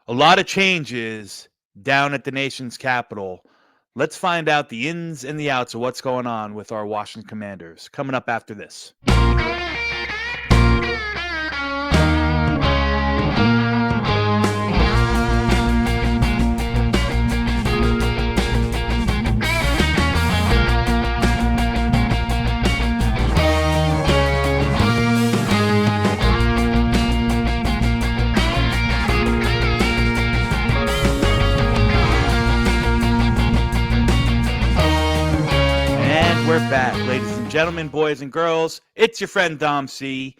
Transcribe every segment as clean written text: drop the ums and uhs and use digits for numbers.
A lot of changes down at the nation's capital. Let's find out the ins and the outs of what's going on with our Washington Commanders coming up after this. We're back, ladies and gentlemen, boys and girls. It's your friend Dom C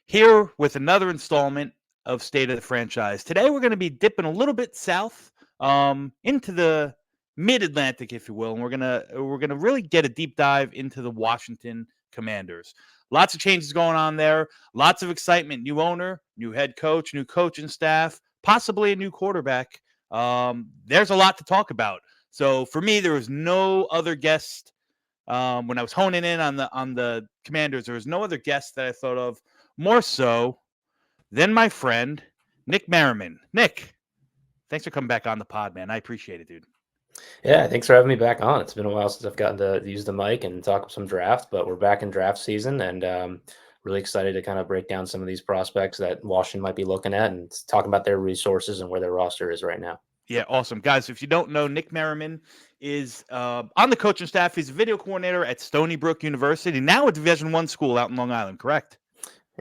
here with another installment of State of the Franchise. Today we're going to be dipping a little bit south into the mid-Atlantic, if you will, and we're gonna really get a deep dive into the Washington Commanders. Lots of changes going on there, lots of excitement, new owner, new head coach, new coaching staff, possibly a new quarterback. There's a lot to talk about. So for me, there was no other guest. When I was honing in on the Commanders, there was no other guest that I thought of more so than my friend Nick Maramman. Nick, thanks for coming back on the pod, man. I appreciate it, dude. Yeah, thanks for having me back on. It's been a while since I've gotten to use the mic and talk some draft, but we're back in draft season and really excited to kind of break down some of these prospects that Washington might be looking at and talk about their resources and where their roster is right now. Yeah, awesome. Guys, if you don't know, Nick Maramman is on the coaching staff. He's a video coordinator at Stony Brook University, now a Division I school out in Long Island, correct?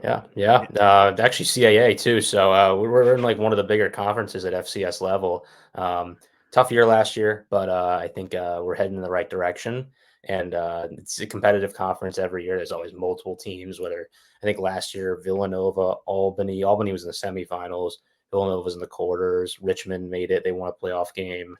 Yeah. Actually CAA too. So we're in like one of the bigger conferences at FCS level. Tough year last year, but I think we're heading in the right direction. And it's a competitive conference every year. There's always multiple teams, whether I think last year, Villanova, Albany was in the semifinals. Villanova was in the quarters. Richmond made it. They won a playoff game.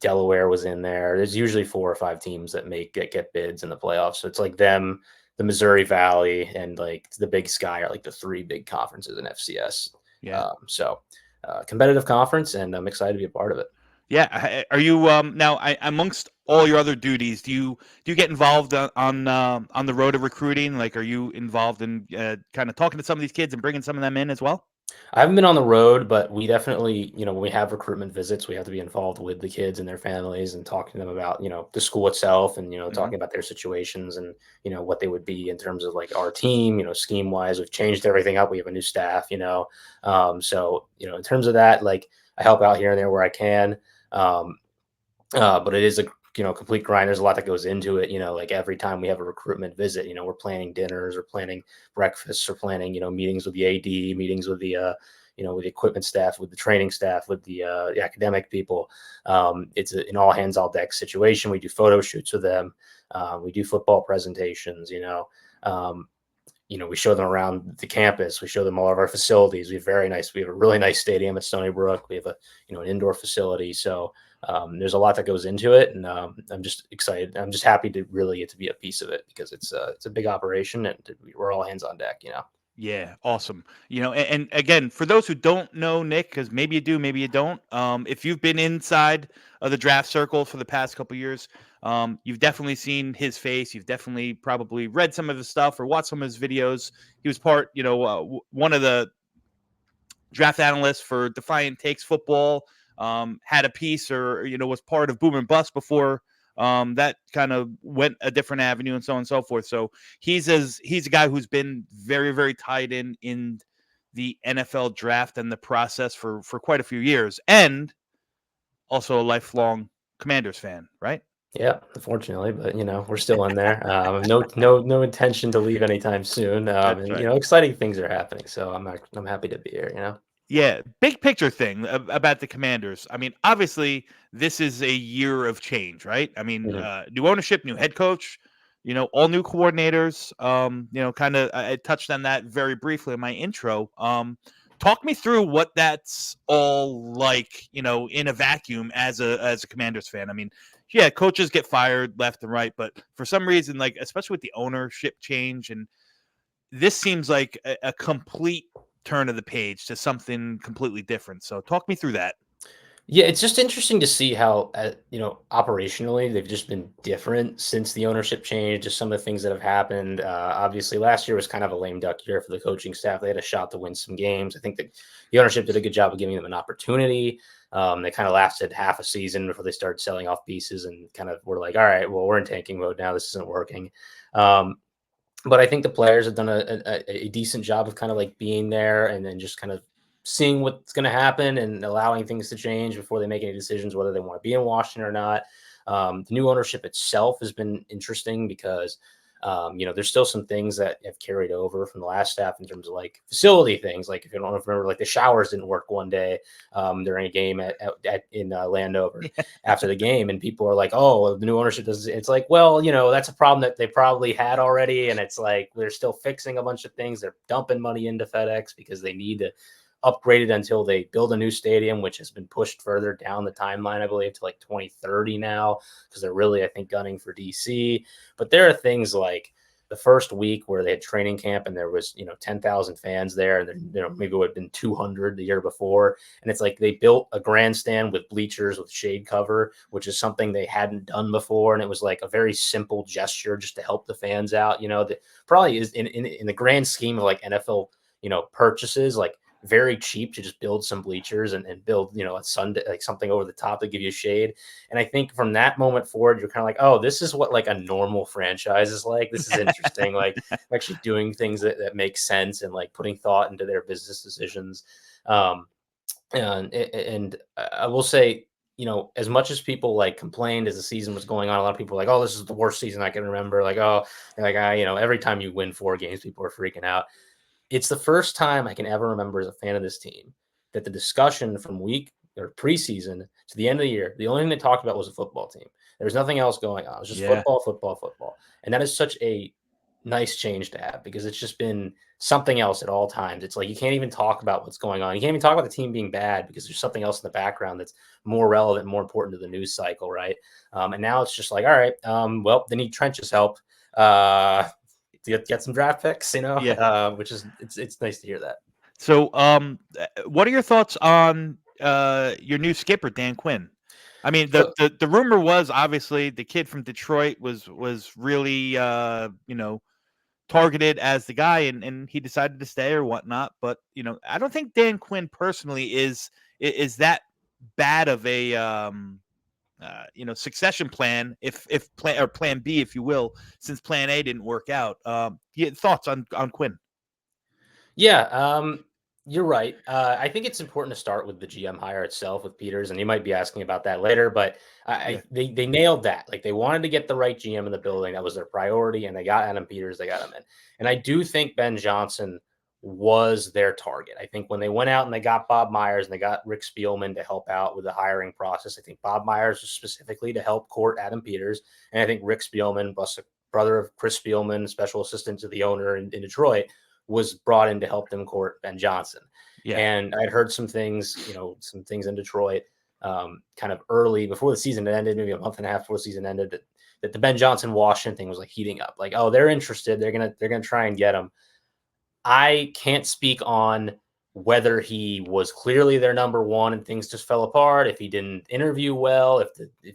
Delaware was in there. There's usually 4 or 5 teams that get bids in the playoffs. So it's like them, the Missouri Valley, and like the Big Sky are like the 3 big conferences in FCS. Yeah. Competitive conference, and I'm excited to be a part of it. Yeah. Are you now? Amongst all your other duties, do you get involved on the road of recruiting? Like, are you involved in kind of talking to some of these kids and bringing some of them in as well? I haven't been on the road, but we definitely, when we have recruitment visits, we have to be involved with the kids and their families and talking to them about, the school itself and, talking about their situations and, what they would be in terms of like our team, scheme wise. We've changed everything up. We have a new staff, in terms of that, like I help out here and there where I can. But it is a complete grind. There's a lot that goes into it. Like every time we have a recruitment visit, we're planning dinners, we're planning breakfasts, we're planning, meetings with the AD, meetings with the, with the equipment staff, with the training staff, with the academic people. It's an all hands, all deck situation. We do photo shoots with them. We do football presentations, we show them around the campus. We show them all of our facilities. We have a really nice stadium at Stony Brook. We have an indoor facility. So there's a lot that goes into it, and I'm just excited. I'm just happy to really get to be a piece of it because it's a big operation and we're all hands on deck, Yeah, awesome. And again, for those who don't know Nick, because maybe you do, maybe you don't. If you've been inside of the draft circle for the past couple of years, you've definitely seen his face. You've definitely probably read some of his stuff or watched some of his videos. He was part, one of the draft analysts for Defiant Takes Football. Had a piece or was part of Boom and Bust before that kind of went a different avenue and so on and so forth. So he's a guy who's been very, very tied in the NFL draft and the process for quite a few years, and also a lifelong Commanders fan, right? Yeah, unfortunately, but we're still in there. No intention to leave anytime soon. That's right. Exciting things are happening, so I'm happy to be here. Yeah, big picture thing about the Commanders. I mean, obviously, this is a year of change, right? I mean, new ownership, new head coach, all new coordinators. Kind of, I touched on that very briefly in my intro. Talk me through what that's all like, in a vacuum as a Commanders fan. I mean, yeah, coaches get fired left and right, but for some reason, like especially with the ownership change, and this seems like a complete turn of the page to something completely different. So talk me through that. Yeah, it's just interesting to see how, operationally they've just been different since the ownership change. Just some of the things that have happened. Obviously, last year was kind of a lame duck year for the coaching staff. They had a shot to win some games. I think that the ownership did a good job of giving them an opportunity. They kind of lasted half a season before they started selling off pieces and kind of were like, all right, well, we're in tanking mode now. This isn't working. Um, but I think the players have done a decent job of kind of like being there and then just kind of seeing what's going to happen and allowing things to change before they make any decisions whether they want to be in Washington or not. The new ownership itself has been interesting because there's still some things that have carried over from the last staff in terms of like facility things. Like if you don't remember, like the showers didn't work one day during a game in Landover after the game, and people are like, "Oh, the new ownership does." It's like, well, that's a problem that they probably had already, and it's like they're still fixing a bunch of things. They're dumping money into FedEx because they need to upgrade it until they build a new stadium, which has been pushed further down the timeline, I believe, to like 2030 now, because they're really, I think, gunning for DC. But there are things like the first week where they had training camp and there was 10,000 fans there, and then maybe it would have been 200 the year before, and it's like they built a grandstand with bleachers with shade cover, which is something they hadn't done before, and it was like a very simple gesture just to help the fans out. That probably is in the grand scheme of like NFL purchases, like very cheap to just build some bleachers and build, a Sunday, like something over the top to give you shade. And I think from that moment forward, you're kind of like, oh, this is what like a normal franchise is like. This is interesting. Like actually doing things that make sense and like putting thought into their business decisions. Um, and I will say, as much as people like complained as the season was going on, a lot of people were like, oh, this is the worst season I can remember. Like, oh, like every time you win 4 games, people are freaking out. It's the first time I can ever remember as a fan of this team that the discussion from week or preseason to the end of the year, the only thing they talked about was a football team. There was nothing else going on. It was just Yeah. football, football, football. And that is such a nice change to have because it's just been something else at all times. It's like you can't even talk about what's going on. You can't even talk about the team being bad because there's something else in the background that's more relevant, more important to the news cycle, right? And now it's just like, all right, well, they need Trench's help. To get some draft picks, Yeah. which is it's nice to hear that. So, what are your thoughts on your new skipper, Dan Quinn? I mean, So the rumor was obviously the kid from Detroit was really targeted as the guy, and he decided to stay or whatnot. But I don't think Dan Quinn personally is that bad of a succession plan if plan or plan B, if you will, since plan A didn't work out. Thoughts on Quinn? yeah, you're right. I think it's important to start with the GM hire itself with Peters, and you might be asking about that later. But Yeah. they nailed that. Like they wanted to get the right GM in the building. That was their priority, and they got Adam Peters. They got him in, and I do think Ben Johnson was their target. I think when they went out and they got Bob Myers and they got Rick Spielman to help out with the hiring process, I think Bob Myers was specifically to help court Adam Peters, and I think Rick Spielman, brother of Chris Spielman, special assistant to the owner in Detroit, was brought in to help them court Ben Johnson. Yeah. And I'd heard some things, some things in Detroit kind of early before the season ended, maybe a month and a half before the season ended, that the Ben Johnson Washington thing was like heating up. Like, oh, they're interested. They're gonna try and get him. I can't speak on whether he was clearly their number one and things just fell apart, if he didn't interview well, if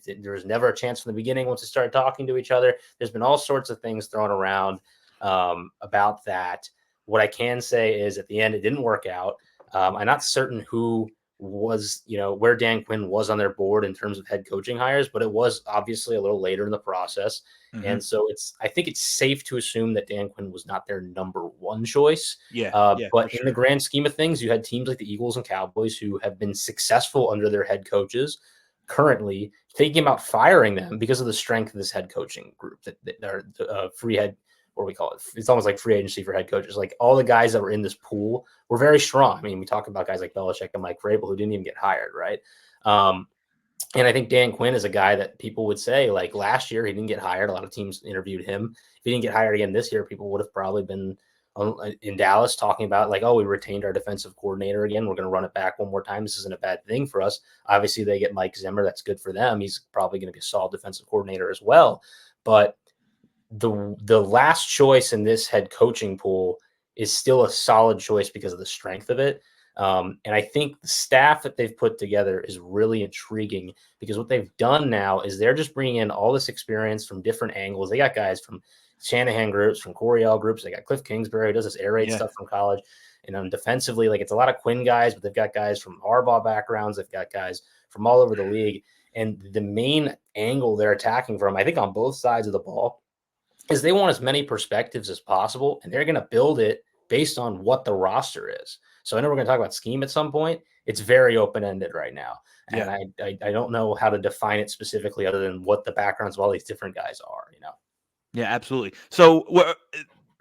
there was never a chance from the beginning once they started talking to each other. There's been all sorts of things thrown around about that. What I can say is at the end, it didn't work out. I'm not certain who was, where Dan Quinn was on their board in terms of head coaching hires, but it was obviously a little later in the process. Mm-hmm. And so I think it's safe to assume that Dan Quinn was not their number one choice. Yeah. Yeah. But For in the sure. grand scheme of things, you had teams like the Eagles and Cowboys who have been successful under their head coaches currently thinking about firing them because of the strength of this head coaching group that are free head, what do we call it? It's almost like free agency for head coaches. Like all the guys that were in this pool were very strong. I mean, we talk about guys like Belichick and Mike Vrabel who didn't even get hired, right? And I think Dan Quinn is a guy that people would say, like last year, he didn't get hired. A lot of teams interviewed him. If he didn't get hired again this year, people would have probably been in Dallas talking about like, oh, we retained our defensive coordinator again. We're going to run it back one more time. This isn't a bad thing for us. Obviously, they get Mike Zimmer. That's good for them. He's probably going to be a solid defensive coordinator as well. But the last choice in this head coaching pool is still a solid choice because of the strength of it. And I think the staff that they've put together is really intriguing because what they've done now is they're just bringing in all this experience from different angles. They got guys from Shanahan groups, from Coryell groups. They got Cliff Kingsbury, who does this air raid stuff from college. And defensively, like it's a lot of Quinn guys, but they've got guys from Harbaugh backgrounds. They've got guys from all over the league. And the main angle they're attacking from, I think on both sides of the ball, is they want as many perspectives as possible, and they're going to build it based on what the roster is. So I know we're going to talk about scheme at some point. It's very open-ended right now. And I don't know how to define it specifically other than what the backgrounds of all these different guys are, Yeah, absolutely. So,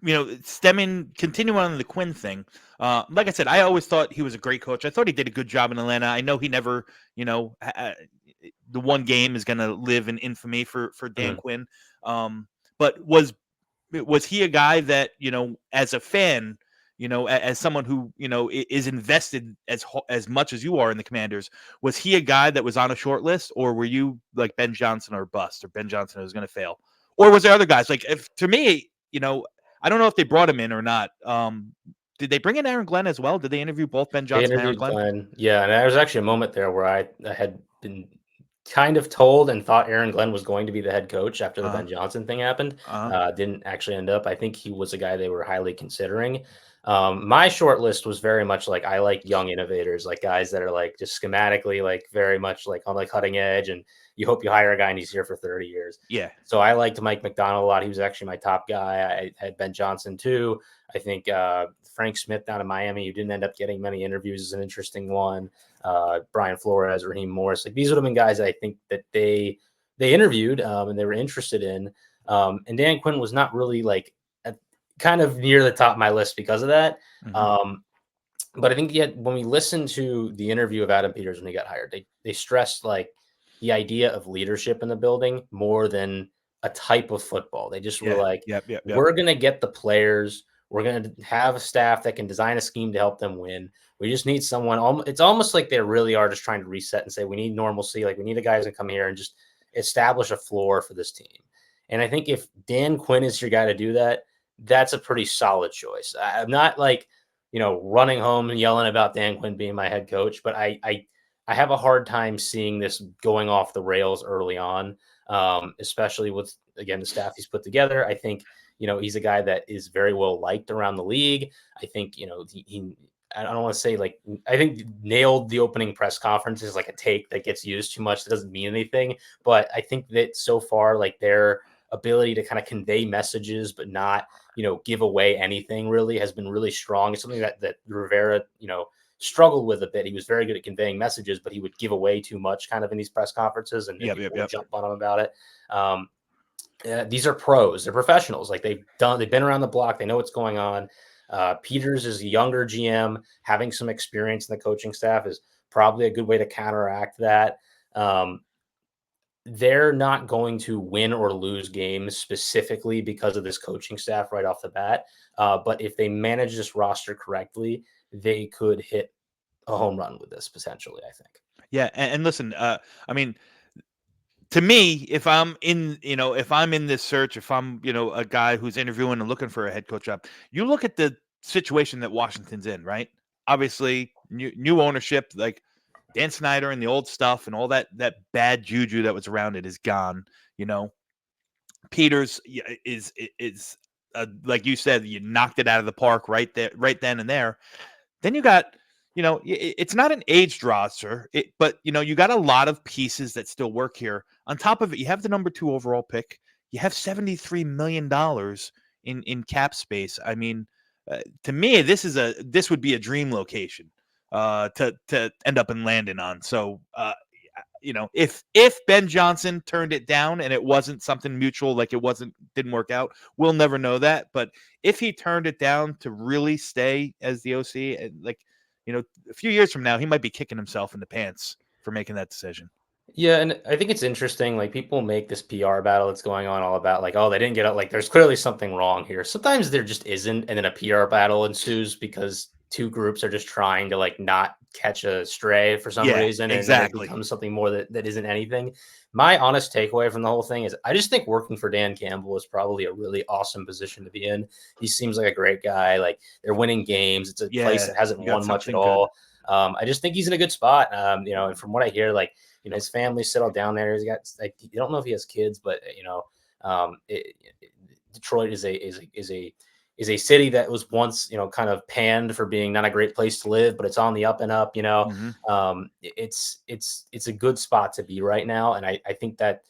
continuing on the Quinn thing, like I said, I always thought he was a great coach. I thought he did a good job in Atlanta. I know he never, the one game is going to live in infamy for Dan Quinn. But was he a guy that, as a fan, as someone who, is invested as much as you are in the Commanders, was he a guy that was on a short list, or were you like Ben Johnson or bust, or Ben Johnson was going to fail? Or was there other guys? Like, to me, I don't know if they brought him in or not. Did they bring in Aaron Glenn as well? Did they interview both Ben Johnson and Aaron Glenn? Yeah, and there was actually a moment there where I had been kind of told and thought Aaron Glenn was going to be the head coach after the Ben Johnson thing happened. Didn't actually end up. I think he was a guy they were highly considering. My short list was very much like I like young innovators, like guys that are like just schematically like very much like on the cutting edge, and you hope you hire a guy and he's here for 30 years. Yeah. So I liked Mike McDonald a lot. He was actually my top guy. I had Ben Johnson too. I think Frank Smith down in Miami, who didn't end up getting many interviews, is an interesting one. Brian Flores, Raheem Morris, like these would have been guys I think that they interviewed and they were interested in. And Dan Quinn was not really like kind of near the top of my list because of that. But I think when we listened to the interview of Adam Peters when he got hired, they stressed like the idea of leadership in the building more than a type of football. They just were like, we're going to get the players. We're going to have a staff that can design a scheme to help them win. We just need someone. It's almost like they really are just trying to reset and say, we need normalcy. Like we need a guy to come here and just establish a floor for this team. And I think if Dan Quinn is your guy to do that, that's a pretty solid choice. I'm not like, running home and yelling about Dan Quinn being my head coach, but I have a hard time seeing this going off the rails early on, especially with, again, the staff he's put together. I think, he's a guy that is very well liked around the league. I think, I don't want to say like, I think nailed the opening press conference is like a take that gets used too much. That doesn't mean anything, but I think that so far, like their ability to kind of convey messages, but not, give away anything really has been really strong. It's something that Rivera, struggled with a bit. He was very good at conveying messages, but he would give away too much kind of in these press conferences and people would jump on him about it. These are pros. They're professionals. Like they've been around the block. They know what's going on. Peters is a younger GM. Having some experience in the coaching staff is probably a good way to counteract that. They're not going to win or lose games specifically because of this coaching staff right off the bat. But if they manage this roster correctly, they could hit a home run with this potentially, I think. Yeah. And listen, I mean, to me, if I'm in this search, if I'm, a guy who's interviewing and looking for a head coach job, you look at the situation that Washington's in, right? Obviously, new ownership, like Dan Snyder and the old stuff and all that bad juju that was around it is gone. Peters is like you said, you knocked it out of the park right then and there. Then you got, it's not an aged roster, but you got a lot of pieces that still work here. On top of it, you have the number 2 overall pick. You have $73 million in cap space. I mean, to me, this would be a dream location to end up in Landon on. So, if Ben Johnson turned it down and it wasn't something mutual, like didn't work out, we'll never know that. But if he turned it down to really stay as the OC, and like, a few years from now, he might be kicking himself in the pants for making that decision. Yeah, and I think it's interesting. Like people make this PR battle that's going on all about like, oh, they didn't get out. Like there's clearly something wrong here. Sometimes there just isn't, and then a PR battle ensues because two groups are just trying to like not catch a stray for some reason, and then it becomes something more that isn't anything. My honest takeaway from the whole thing is I just think working for Dan Campbell is probably a really awesome position to be in. He seems like a great guy. Like they're winning games. It's a place that hasn't won much at all. I just think he's in a good spot. And from what I hear, like, his family's settled down there. He's got, like, I don't know if he has kids, but Detroit is a city that was once, kind of panned for being not a great place to live, but it's on the up and up. Mm-hmm. It's a good spot to be right now, and I think that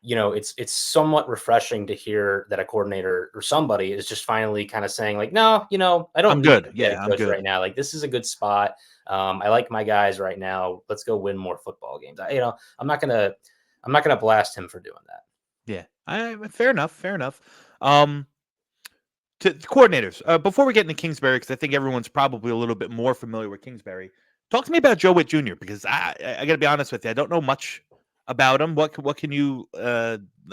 it's somewhat refreshing to hear that a coordinator or somebody is just finally kind of saying, like, no, I don't I'm need good. a head Yeah, I'm coach good. right now. Like, this is a good spot. I like my guys right now. Let's go win more football games. I'm not gonna blast him for doing that. Yeah, fair enough. Fair enough. To the coordinators, before we get into Kingsbury, because I think everyone's probably a little bit more familiar with Kingsbury. Talk to me about Joe Witt Jr. because I got to be honest with you, I don't know much about him. What can you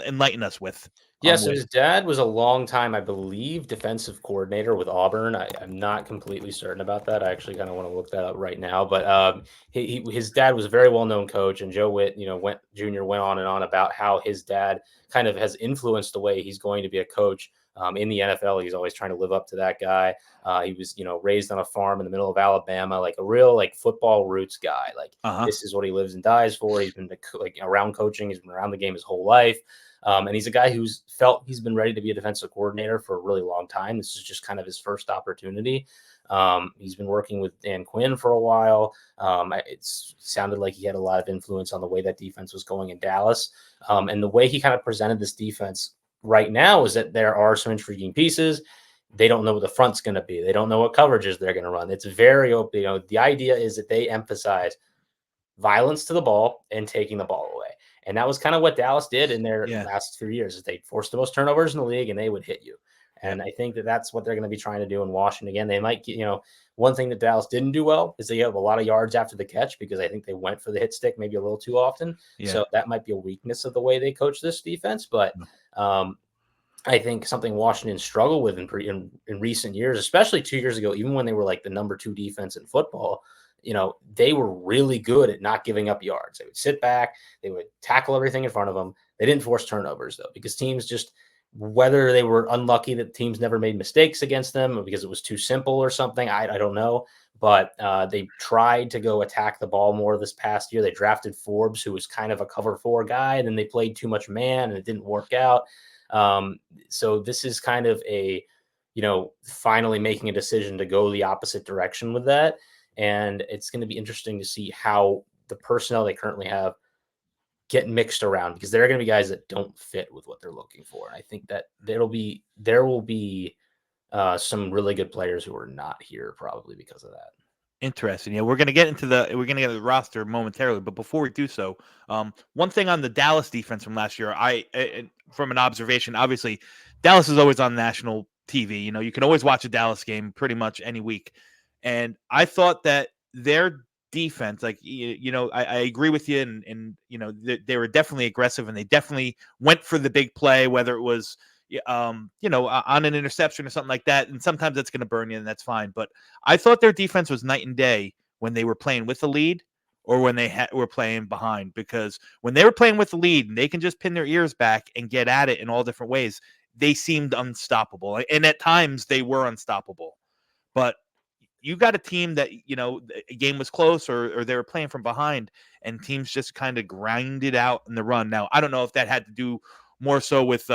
enlighten us with Yeah, on so Witt? his dad was a long time, I believe, defensive coordinator with Auburn. I'm not completely certain about that. I actually kind of want to look that up right now. But his dad was a very well known coach, and Joe Witt, Jr. went on and on about how his dad kind of has influenced the way he's going to be a coach in the NFL. He's always trying to live up to that guy. He was, raised on a farm in the middle of Alabama, like a real like football roots guy. Like, Uh-huh. this is what he lives and dies for. He's been like around coaching. He's been around the game his whole life. And he's a guy who's felt he's been ready to be a defensive coordinator for a really long time. This is just kind of his first opportunity. He's been working with Dan Quinn for a while. It sounded like he had a lot of influence on the way that defense was going in Dallas. And the way he kind of presented this defense right now is that there are some intriguing pieces. They don't know what the front's going to be. They don't know what coverages they're going to run. It's very open. The idea is that they emphasize violence to the ball and taking the ball away. And that was kind of what Dallas did in their Yeah. last 3 years. Is they forced the most turnovers in the league and they would hit you. Yep. And I think that that's what they're going to be trying to do in Washington again. They might get, one thing that Dallas didn't do well is they have a lot of yards after the catch because I think they went for the hit stick maybe a little too often. Yeah. So that might be a weakness of the way they coach this defense. But I think something Washington struggled with in recent years, especially 2 years ago, even when they were like the number 2 defense in football, they were really good at not giving up yards. They would sit back, they would tackle everything in front of them. They didn't force turnovers though, because teams just, whether they were unlucky that teams never made mistakes against them or because it was too simple or something, I don't know. But they tried to go attack the ball more this past year. They drafted Forbes, who was kind of a cover 4 guy, and then they played too much man and it didn't work out. So this is kind of finally making a decision to go the opposite direction with that. And it's going to be interesting to see how the personnel they currently have get mixed around, because there are going to be guys that don't fit with what they're looking for. And I think that there will be some really good players who are not here probably because of that. Interesting. Yeah, we're gonna get into the roster momentarily, but before we do so, one thing on the Dallas defense from last year, from an observation, obviously, Dallas is always on national TV. You can always watch a Dallas game pretty much any week, and I thought that their defense, like I agree with you, and they were definitely aggressive, and they definitely went for the big play, whether it was on an interception or something like that. And sometimes that's going to burn you, and that's fine. But I thought their defense was night and day when they were playing with the lead or when they were playing behind. Because when they were playing with the lead and they can just pin their ears back and get at it in all different ways, they seemed unstoppable. And at times they were unstoppable. But you got a team that, a game was close or they were playing from behind and teams just kind of grinded out in the run. Now, I don't know if that had to do more so with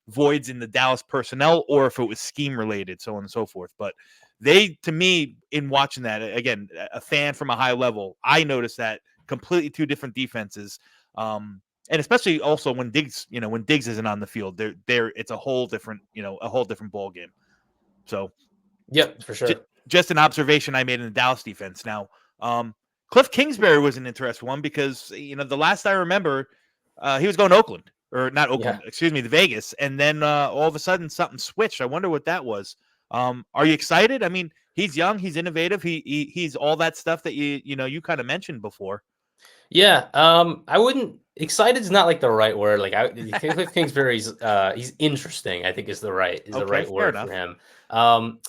voids in the Dallas personnel or if it was scheme related, so on and so forth. But to me, in watching that, again, a fan from a high level, I noticed that completely 2 different defenses. And especially also when Diggs isn't on the field, it's a whole different ball game. So, Yep, for sure. Just an observation I made in the Dallas defense. Now, Cliff Kingsbury was an interesting one because the last I remember, he was going to Oakland, or not Oakland, excuse me, the Vegas, and then all of a sudden something switched. I wonder what that was. Are you excited? I mean, he's young, he's innovative, he's all that stuff that you kind of mentioned before. Yeah, I wouldn't. Excited is not like the right word. Like Cliff Kingsbury's, he's interesting. I think is the right Fair word enough. for him.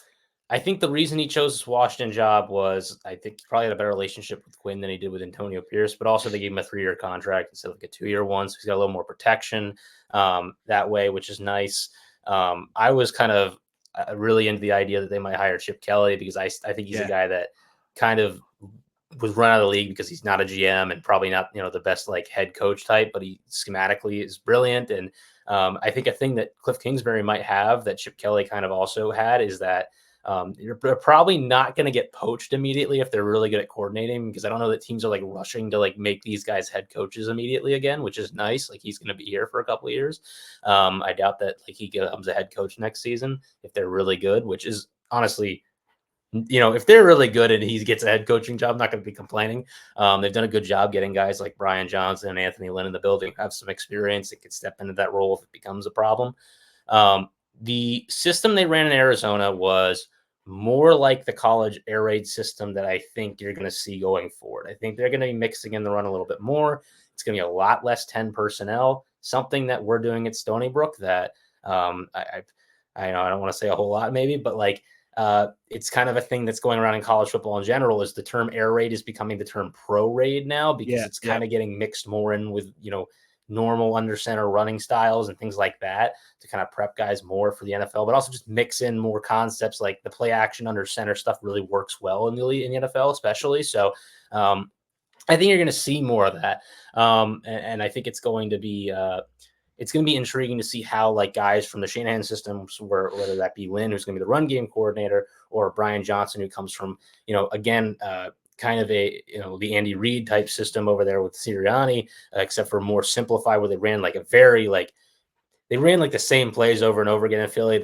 I think the reason he chose this Washington job was I think he probably had a better relationship with Quinn than he did with Antonio Pierce, but also they gave him a 3-year contract instead of like a 2-year one, so he's got a little more protection that way, which is nice. I was kind of really into the idea that they might hire Chip Kelly because I think he's a guy that kind of was run out of the league because he's not a GM and probably not, the best like head coach type, but he schematically is brilliant. And I think a thing that Cliff Kingsbury might have that Chip Kelly kind of also had is that you're probably not going to get poached immediately if they're really good at coordinating, because I don't know that teams are like rushing to like make these guys head coaches immediately again, which is nice. Like he's going to be here for a couple of years. I doubt that like he becomes a head coach next season if they're really good, which is honestly, if they're really good and he gets a head coaching job, I'm not going to be complaining. They've done a good job getting guys like Brian Johnson and Anthony Lynn in the building, have some experience that could step into that role if it becomes a problem. The system they ran in Arizona was more like the college air raid system that I think you're going to see going forward. I think they're going to be mixing in the run a little bit more. It's going to be a lot less 10 personnel, something that we're doing at Stony Brook that I know I don't want to say a whole lot maybe, but like it's kind of a thing that's going around in college football in general is the term air raid is becoming the term pro raid now because it's kind of getting mixed more in with, normal under center running styles and things like that to kind of prep guys more for the NFL, but also just mix in more concepts like the play action under center stuff really works well in the NFL, especially. So I think you're going to see more of that. And I think it's going to be intriguing to see how like guys from the Shanahan systems, whether that be Lynn, who's going to be the run game coordinator, or Brian Johnson, who comes from, kind of the Andy Reid type system over there with Sirianni, except for more simplified, where they ran like they ran like the same plays over and over again in Philly.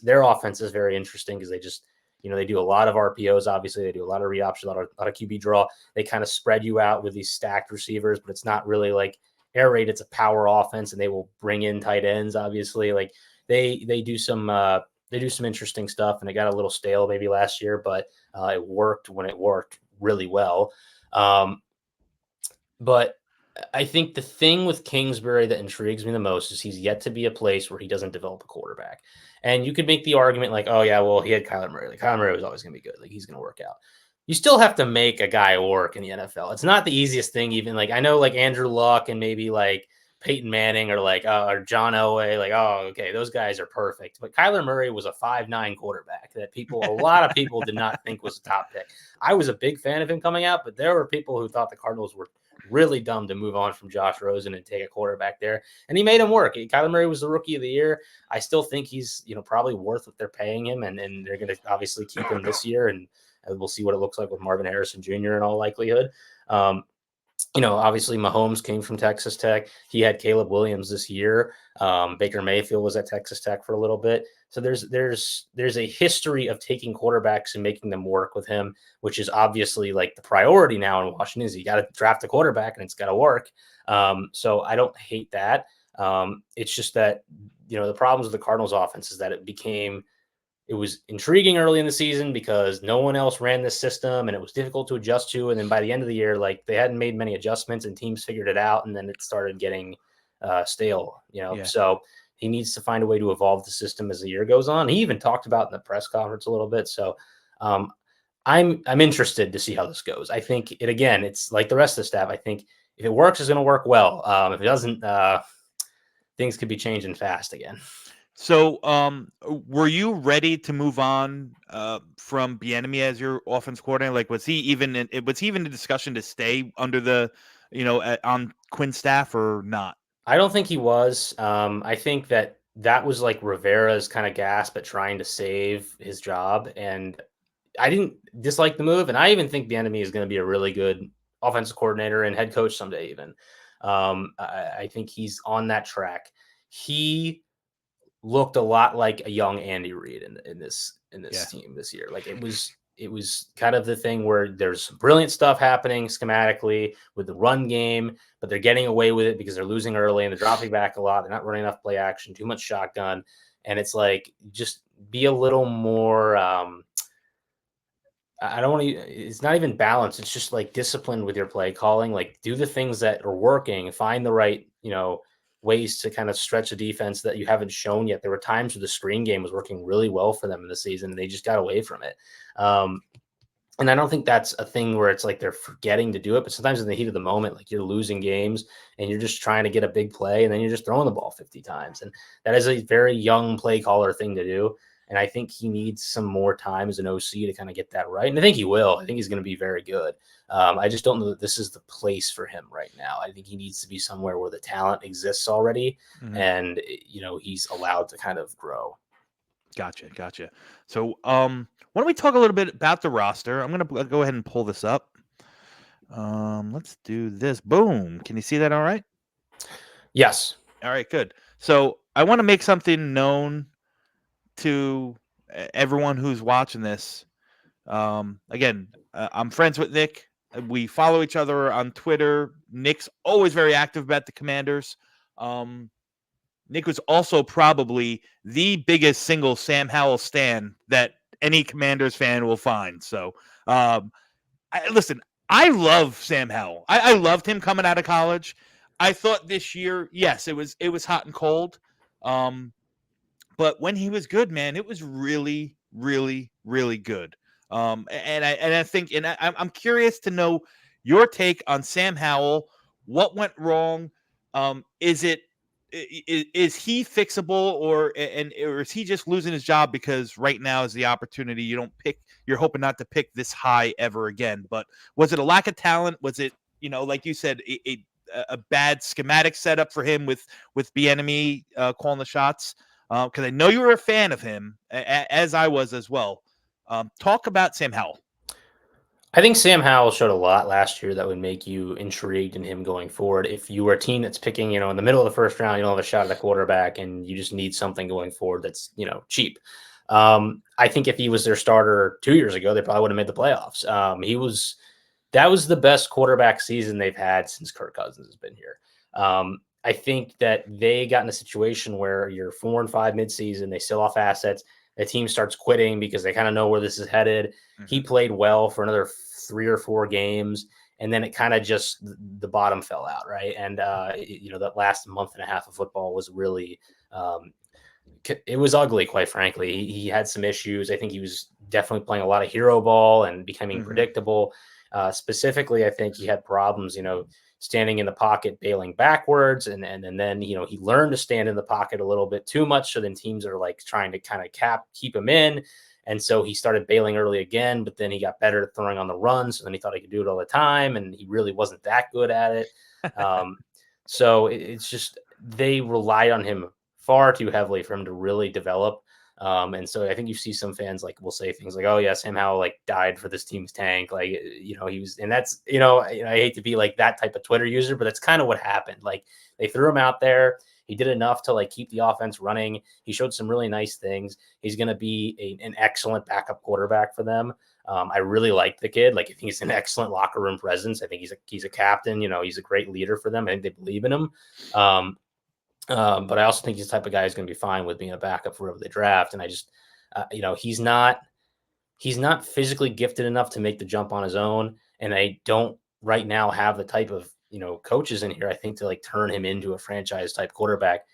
Their offense is very interesting because they just, they do a lot of RPOs. Obviously, they do a lot of read option, a lot of QB draw. They kind of spread you out with these stacked receivers, but it's not really like air raid. It's a power offense, and they will bring in tight ends. Obviously, like they do some interesting stuff, and it got a little stale maybe last year, but it worked when it worked really well. But I think the thing with Kingsbury that intrigues me the most is he's yet to be a place where he doesn't develop a quarterback. And you could make the argument like, oh yeah, well, he had Kyler Murray. Like Kyler Murray was always going to be good. Like he's going to work out. You still have to make a guy work in the NFL. It's not the easiest thing. Even like I know like Andrew Luck and maybe like Peyton Manning or like or John Elway, like, oh, okay, those guys are perfect. But Kyler Murray was a 5'9" quarterback that a lot of people did not think was a top pick. I was a big fan of him coming out, but there were people who thought the Cardinals were really dumb to move on from Josh Rosen and take a quarterback there. And he made him work. Kyler Murray was the rookie of the year. I still think he's, probably worth what they're paying him. And they're going to obviously keep him this year. And we'll see what it looks like with Marvin Harrison Jr. in all likelihood. Obviously Mahomes came from Texas Tech. He had Caleb Williams this year. Baker Mayfield was at Texas Tech for a little bit. So there's a history of taking quarterbacks and making them work with him, which is obviously like the priority now in Washington is you got to draft a quarterback and it's got to work. So I don't hate that. It's just that, the problems with the Cardinals offense is that it was intriguing early in the season because no one else ran this system and it was difficult to adjust to. And then by the end of the year, like they hadn't made many adjustments and teams figured it out. And then it started getting stale, So he needs to find a way to evolve the system as the year goes on. He even talked about in the press conference a little bit. So I'm interested to see how this goes. I think it's like the rest of the staff. I think if it works, it's going to work well. If it doesn't, things could be changing fast again. So, were you ready to move on from Bieniemy as your offense coordinator? Like, was he even a discussion to stay under the, on Quinn's staff or not? I don't think he was. I think that was like Rivera's kind of gasp at trying to save his job, and I didn't dislike the move. And I even think Bieniemy is going to be a really good offensive coordinator and head coach someday. Even I think he's on that track. He looked a lot like a young Andy Reid in this team this year. Like it was kind of the thing where there's brilliant stuff happening schematically with the run game, but they're getting away with it because they're losing early and they're dropping back a lot. They're not running enough play action, too much shotgun. And it's like, just be a little more, I don't want to, it's not even balanced. It's just like disciplined with your play calling, like do the things that are working, find the right, ways to kind of stretch a defense that you haven't shown yet. There were times where the screen game was working really well for them in the season, and they just got away from it. And I don't think that's a thing where it's like they're forgetting to do it, but sometimes in the heat of the moment, like you're losing games and you're just trying to get a big play and then you're just throwing the ball 50 times. And that is a very young play caller thing to do. And I think he needs some more time as an OC to kind of get that right. And I think he will. I think he's going to be very good. I just don't know that this is the place for him right now. I think he needs to be somewhere where the talent exists already, and he's allowed to kind of grow. Gotcha. So, why don't we talk a little bit about the roster? I'm gonna go ahead and pull this up. Let's do this. Boom. Can you see that? All right. Yes. All right. Good. So, I want to make something known to everyone who's watching this. Again, I'm friends with Nick. We follow each other on Twitter. Nick's always very active about the Commanders. Nick was also probably the biggest single Sam Howell stan that any Commanders fan will find. So, listen, I love Sam Howell. I loved him coming out of college. I thought this year, yes, it was hot and cold. But when he was good, man, it was really, really, really good. I think, and I'm curious to know your take on Sam Howell. What went wrong? Is it is he fixable, or is he just losing his job because right now is the opportunity you don't pick? You're hoping not to pick this high ever again. But was it a lack of talent? Was it, like you said, a bad schematic setup for him with Bieniemy calling the shots? Because I know you were a fan of him, as I was as well. Talk about Sam Howell. I think Sam Howell showed a lot last year that would make you intrigued in him going forward. If you were a team that's picking, in the middle of the first round, you don't have a shot at a quarterback and you just need something going forward that's, cheap. I think if he was their starter 2 years ago, they probably would have made the playoffs. That was the best quarterback season they've had since Kirk Cousins has been here. I think that they got in a situation where you're 4-5 midseason, they sell off assets. The team starts quitting because they kind of know where this is headed. Mm-hmm. He played well for another 3 or 4 games, and then it kind of just the bottom fell out, right? And that last month and a half of football was really it was ugly, quite frankly. He had some issues. I think he was definitely playing a lot of hero ball and becoming predictable. Specifically, I think he had problems, standing in the pocket, bailing backwards. And then, he learned to stand in the pocket a little bit too much. So then teams are like trying to kind of keep him in. And so he started bailing early again, but then he got better at throwing on the run. So then he thought he could do it all the time. And he really wasn't that good at it. So it's just, they relied on him far too heavily for him to really develop. And so I think you see some fans will say things like, "Oh yeah, Sam Howell died for this team's tank." He was, and that's, I hate to be that type of Twitter user, but that's kind of what happened. They threw him out there. He did enough to keep the offense running. He showed some really nice things. He's going to be an excellent backup quarterback for them. I really like the kid. I think he's an excellent locker room presence. I think he's a captain. He's a great leader for them. I think they believe in him. But I also think he's the type of guy who's going to be fine with being a backup for whoever they draft. And I just, he's not physically gifted enough to make the jump on his own. And I don't right now have the type of, coaches in here, I think, to turn him into a franchise type quarterback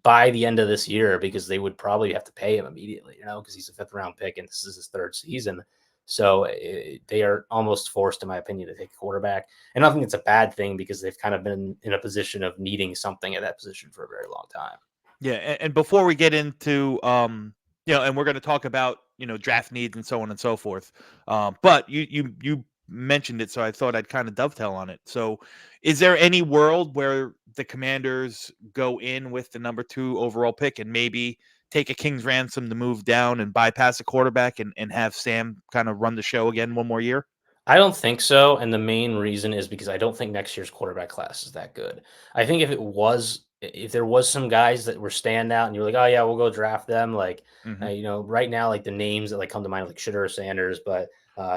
by the end of this year, because they would probably have to pay him immediately, because he's a 5th round pick and this is his 3rd season. So they are almost forced, in my opinion, to take a quarterback. And I don't think it's a bad thing, because they've kind of been in a position of needing something at that position for a very long time. Yeah, and before we get into and we're going to talk about draft needs and so on and so forth. But you mentioned it, so I thought I'd kind of dovetail on it. So, is there any world where the Commanders go in with the number 2 overall pick and maybe take a king's ransom to move down and bypass a quarterback and have Sam kind of run the show again one more year? I don't think so. And the main reason is because I don't think next year's quarterback class is that good. I think if there was some guys that were standout and you're like, oh yeah, we'll go draft them. Right now, the names that come to mind, Shitter or Sanders, but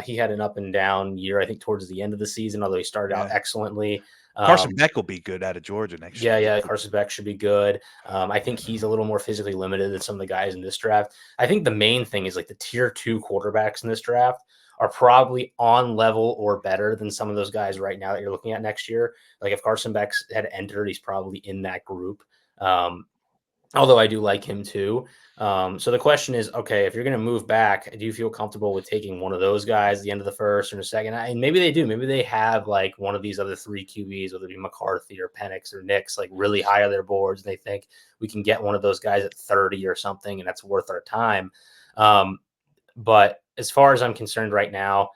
he had an up and down year, I think, towards the end of the season, although he started out excellently. Carson Beck will be good out of Georgia next year. Yeah, Carson Beck should be good. I think he's a little more physically limited than some of the guys in this draft. I think the main thing is the tier 2 quarterbacks in this draft are probably on level or better than some of those guys right now that you're looking at next year. If Carson Beck had entered, he's probably in that group. Although I do like him too. So the question is, okay, if you're going to move back, do you feel comfortable with taking one of those guys at the end of the 1st or the 2nd? And maybe they do. Maybe they have one of these other 3 QBs, whether it be McCarthy or Penix or Nix, really high on their boards. And they think we can get one of those guys at 30 or something, and that's worth our time. But as far as I'm concerned right now,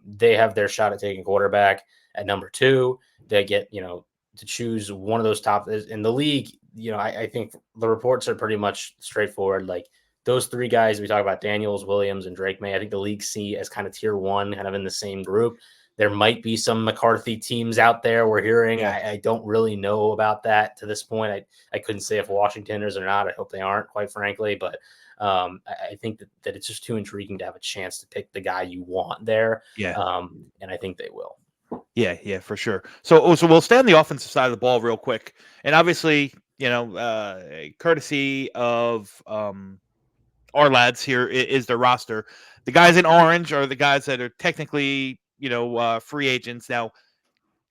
they have their shot at taking quarterback at number 2. They get, to choose one of those top in the league. I think the reports are pretty much straightforward. Like those 3 guys we talk about, Daniels, Williams, and Drake May, I think the league see as kind of tier 1, kind of in the same group. There might be some McCarthy teams out there we're hearing. Yeah. I don't really know about that to this point. I couldn't say if Washington is or not. I hope they aren't, quite frankly. But I think that it's just too intriguing to have a chance to pick the guy you want there. Yeah. And I think they will. Yeah, for sure. So we'll stay on the offensive side of the ball real quick. And obviously, courtesy of our lads here is the roster. The guys in orange are the guys that are technically, free agents. Now,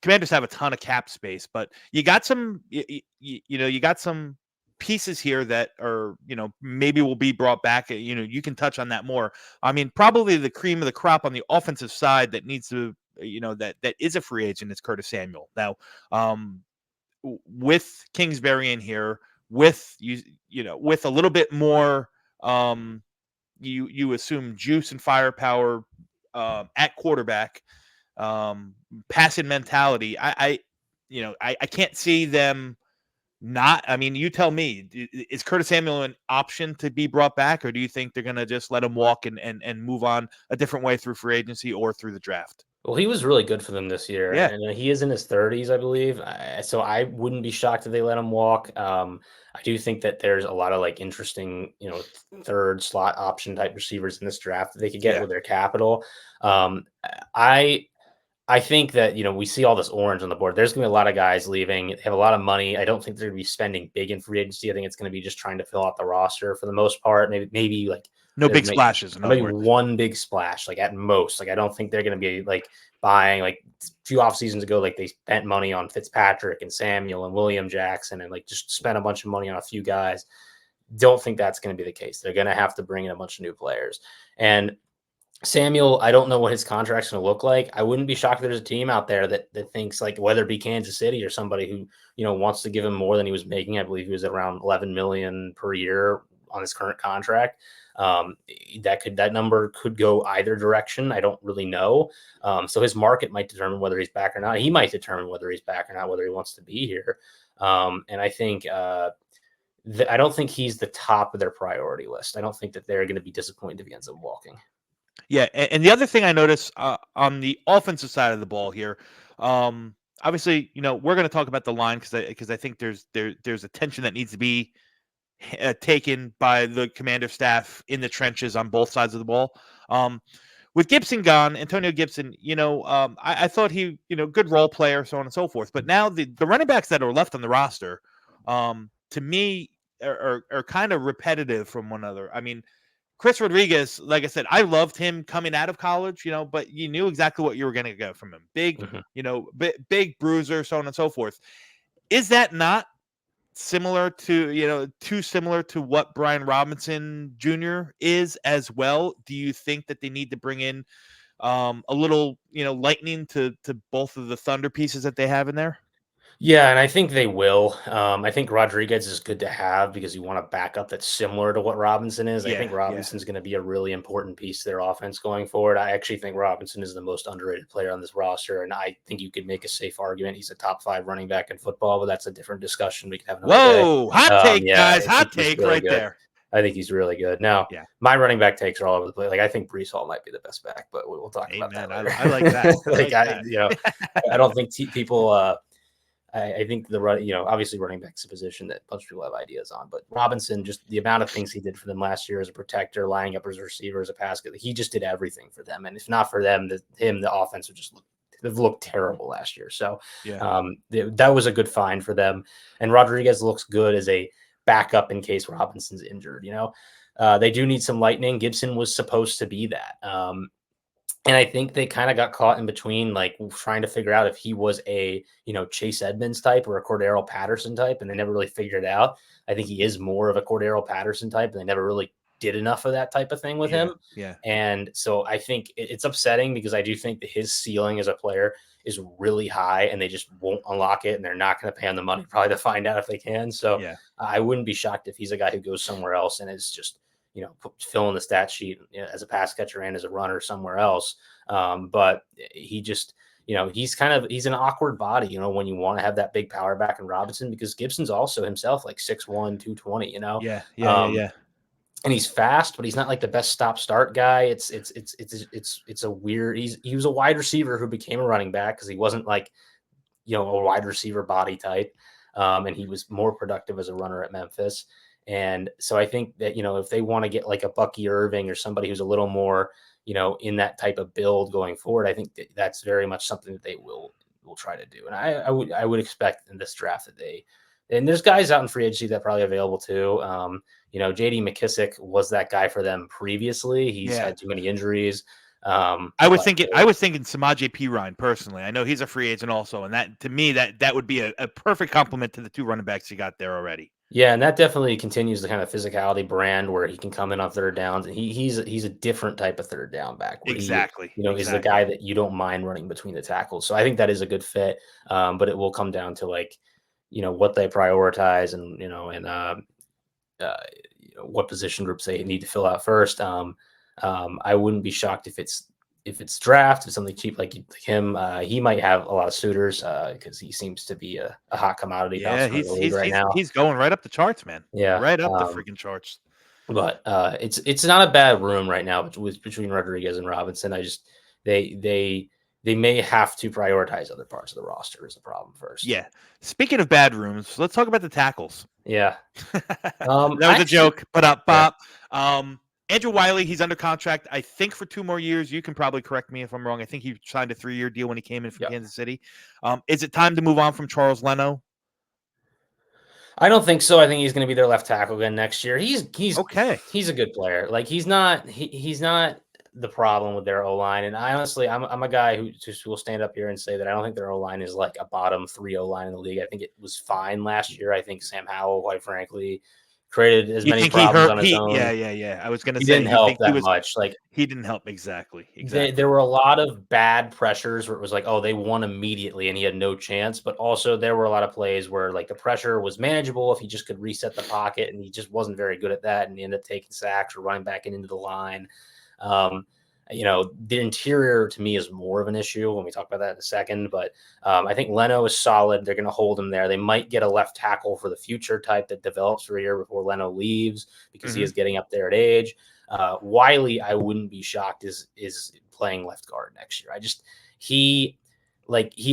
Commanders have a ton of cap space, but you got some, you got some pieces here that are, maybe will be brought back. You can touch on that more. I mean, probably the cream of the crop on the offensive side that needs to, that is a free agent is Curtis Samuel. Now, with Kingsbury in here, with with a little bit more, you assume juice and firepower at quarterback, passing mentality. I can't see them not. I mean, you tell me, is Curtis Samuel an option to be brought back, or do you think they're going to just let him walk and move on a different way through free agency or through the draft? Well, he was really good for them this year, Yeah. and he is in his 30s, I believe. So I wouldn't be shocked if they let him walk. I do think that there's a lot of like interesting, third slot option type receivers in this draft that they could get with their capital. I think that, we see all this orange on the board. There's going to be a lot of guys leaving. They have a lot of money. I don't think they're going to be spending big in free agency. I think it's going to be just trying to fill out the roster for the most part. Maybe like no big splashes. In other maybe words, one big splash, like at most. Like I don't think they're going to be like buying like a few off seasons ago. Like they spent money on Fitzpatrick and Samuel and William Jackson and like just spent a bunch of money on a few guys. Don't think that's going to be the case. They're going to have to bring in a bunch of new players. And Samuel, I don't know what his contract's going to look like. I wouldn't be shocked if there's a team out there that thinks, like, whether it be Kansas City or somebody who, wants to give him more than he was making. I believe he was around $11 million per year on his current contract. That number could go either direction. I don't really know. So his market might determine whether he's back or not. He might determine whether he's back or not, whether he wants to be here. And I think I don't think he's the top of their priority list. I don't think that they're going to be disappointed if he ends up walking. Yeah, and the other thing I notice on the offensive side of the ball here, obviously, we're going to talk about the line because I think there's attention that needs to be taken by the commander staff in the trenches on both sides of the ball. With Gibson gone, Antonio Gibson, I thought he, good role player, so on and so forth. But now the running backs that are left on the roster, to me, are kind of repetitive from one another. I mean, Chris Rodriguez, like I said, I loved him coming out of college, but you knew exactly what you were going to get from him. Big, big bruiser, so on and so forth. Is that not similar to, too similar to what Brian Robinson Jr. is as well? Do you think that they need to bring in a little, lightning to both of the thunder pieces that they have in there? Yeah, and I think they will. I think Rodriguez is good to have because you want a backup that's similar to what Robinson is. I think Robinson's going to be a really important piece to their offense going forward. I actually think Robinson is the most underrated player on this roster, and I think you could make a safe argument he's a top 5 running back in football, but that's a different discussion we can have another day. Whoa, hot take, guys, hot take really right good. there. I think he's really good. Now, my running back takes are all over the place. Like I think Breece Hall might be the best back, but we'll talk about that later. I like that. I don't think people. I think obviously running back's a position that a bunch of people have ideas on, but Robinson, just the amount of things he did for them last year as a protector, lining up as a receiver, as a pass guy, he just did everything for them. And if not for them, the offense would just looked terrible last year. So that was a good find for them. And Rodriguez looks good as a backup in case Robinson's injured. They do need some lightning. Gibson was supposed to be that. And I think they kind of got caught in between, like trying to figure out if he was a, Chase Edmonds type or a Cordero Patterson type, and they never really figured it out. I think he is more of a Cordero Patterson type, and they never really did enough of that type of thing with him. Yeah. And so I think it's upsetting because I do think that his ceiling as a player is really high, and they just won't unlock it, and they're not going to pay him the money probably to find out if they can. So I wouldn't be shocked if he's a guy who goes somewhere else and is just fill in the stat sheet as a pass catcher and as a runner somewhere else. But he just, he's an awkward body, when you want to have that big power back in Robinson, because Gibson's also himself like 6'1", 220, Yeah. And he's fast, but he's not like the best stop-start guy. It's a weird. He was a wide receiver who became a running back because he wasn't like, a wide receiver body type, and he was more productive as a runner at Memphis. And so I think that if they want to get like a Bucky Irving or somebody who's a little more in that type of build going forward, I think that's very much something that they will try to do. And I would expect in this draft that and there's guys out in free agency that are probably available too. JD McKissick was that guy for them previously. He's had too many injuries. I was thinking Samaje Perine personally. I know he's a free agent also, and that to me that would be a perfect complement to the two running backs you got there already. Yeah, and that definitely continues the kind of physicality brand where he can come in on third downs, and he's a different type of third down back. Where exactly. He, is the guy that you don't mind running between the tackles. So I think that is a good fit. But it will come down to like, what they prioritize and what position groups they need to fill out first. I wouldn't be shocked if it's draft, if something cheap like him. He might have a lot of suitors because he seems to be a hot commodity. Yeah, he's going right up the charts, man. Yeah, right up the freaking charts. But it's not a bad room right now between Rodriguez and Robinson. They may have to prioritize other parts of the roster is the problem first. Yeah. Speaking of bad rooms, let's talk about the tackles. Yeah. That was a joke. But Bob. Andrew Wiley, he's under contract, I think, for 2 more years. You can probably correct me if I'm wrong. I think he signed a 3-year deal when he came in from Kansas City. Is it time to move on from Charles Leno? I don't think so. I think he's going to be their left tackle again next year. He's okay. He's a good player. Like he's not the problem with their O-line. And I honestly, I'm a guy who just will stand up here and say that I don't think their O-line is like a bottom 3 O-line in the league. I think it was fine last year. I think Sam Howell, quite frankly, created as many problems on his own. Yeah. I was going to say he didn't help that much. Like he didn't help exactly. There were a lot of bad pressures where it was like, oh, they won immediately and he had no chance. But also there were a lot of plays where like the pressure was manageable if he just could reset the pocket, and he just wasn't very good at that, and he ended up taking sacks or running back into the line. The interior to me is more of an issue when we talk about that in a second, but I think Leno is solid. They're going to hold him there. They might get a left tackle for the future type that develops for a year before Leno leaves because he is getting up there at age. Wiley, I wouldn't be shocked is playing left guard next year. He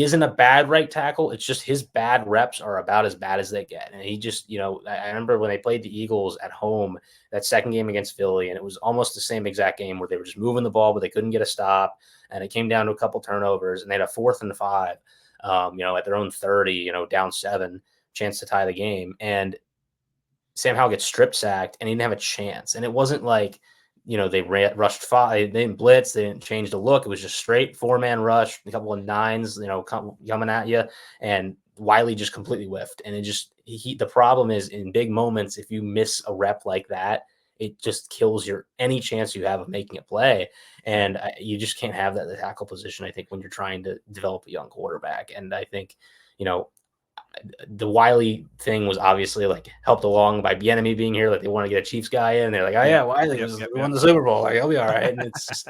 isn't a bad right tackle. It's just his bad reps are about as bad as they get. And he just, I remember when they played the Eagles at home, that second game against Philly, and it was almost the same exact game where they were just moving the ball, but they couldn't get a stop. And it came down to a couple turnovers, and they had a 4th and 5, at their own 30, down 7, chance to tie the game. And Sam Howell gets strip sacked and he didn't have a chance. And it wasn't like, they rushed 5, they didn't blitz, they didn't change the look. It was just straight 4-man rush, a couple of 9s, coming at you. And Wiley just completely whiffed. And the problem is in big moments, if you miss a rep like that, it just kills any chance you have of making a play. And you just can't have that at the tackle position, I think, when you're trying to develop a young quarterback. And I think, the Wiley thing was obviously like helped along by Bieniemy being here. Like they want to get a Chiefs guy in. They're like, oh yeah, Wiley won the Super Bowl. Like he'll be all right. And it's just,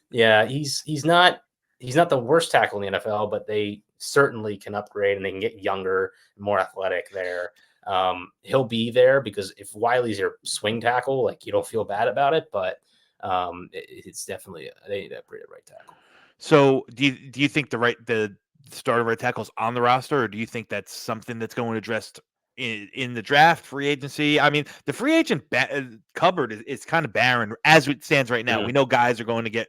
he's not the worst tackle in the NFL, but they certainly can upgrade and they can get younger, more athletic there. He'll be there because if Wiley's your swing tackle, like you don't feel bad about it, but it's definitely they need to upgrade at right tackle. So do you think the starter right tackle is on the roster, or do you think that's something that's going addressed in the draft, free agency? I mean, the free agent cupboard is kind of barren as it stands right now. We know guys are going to get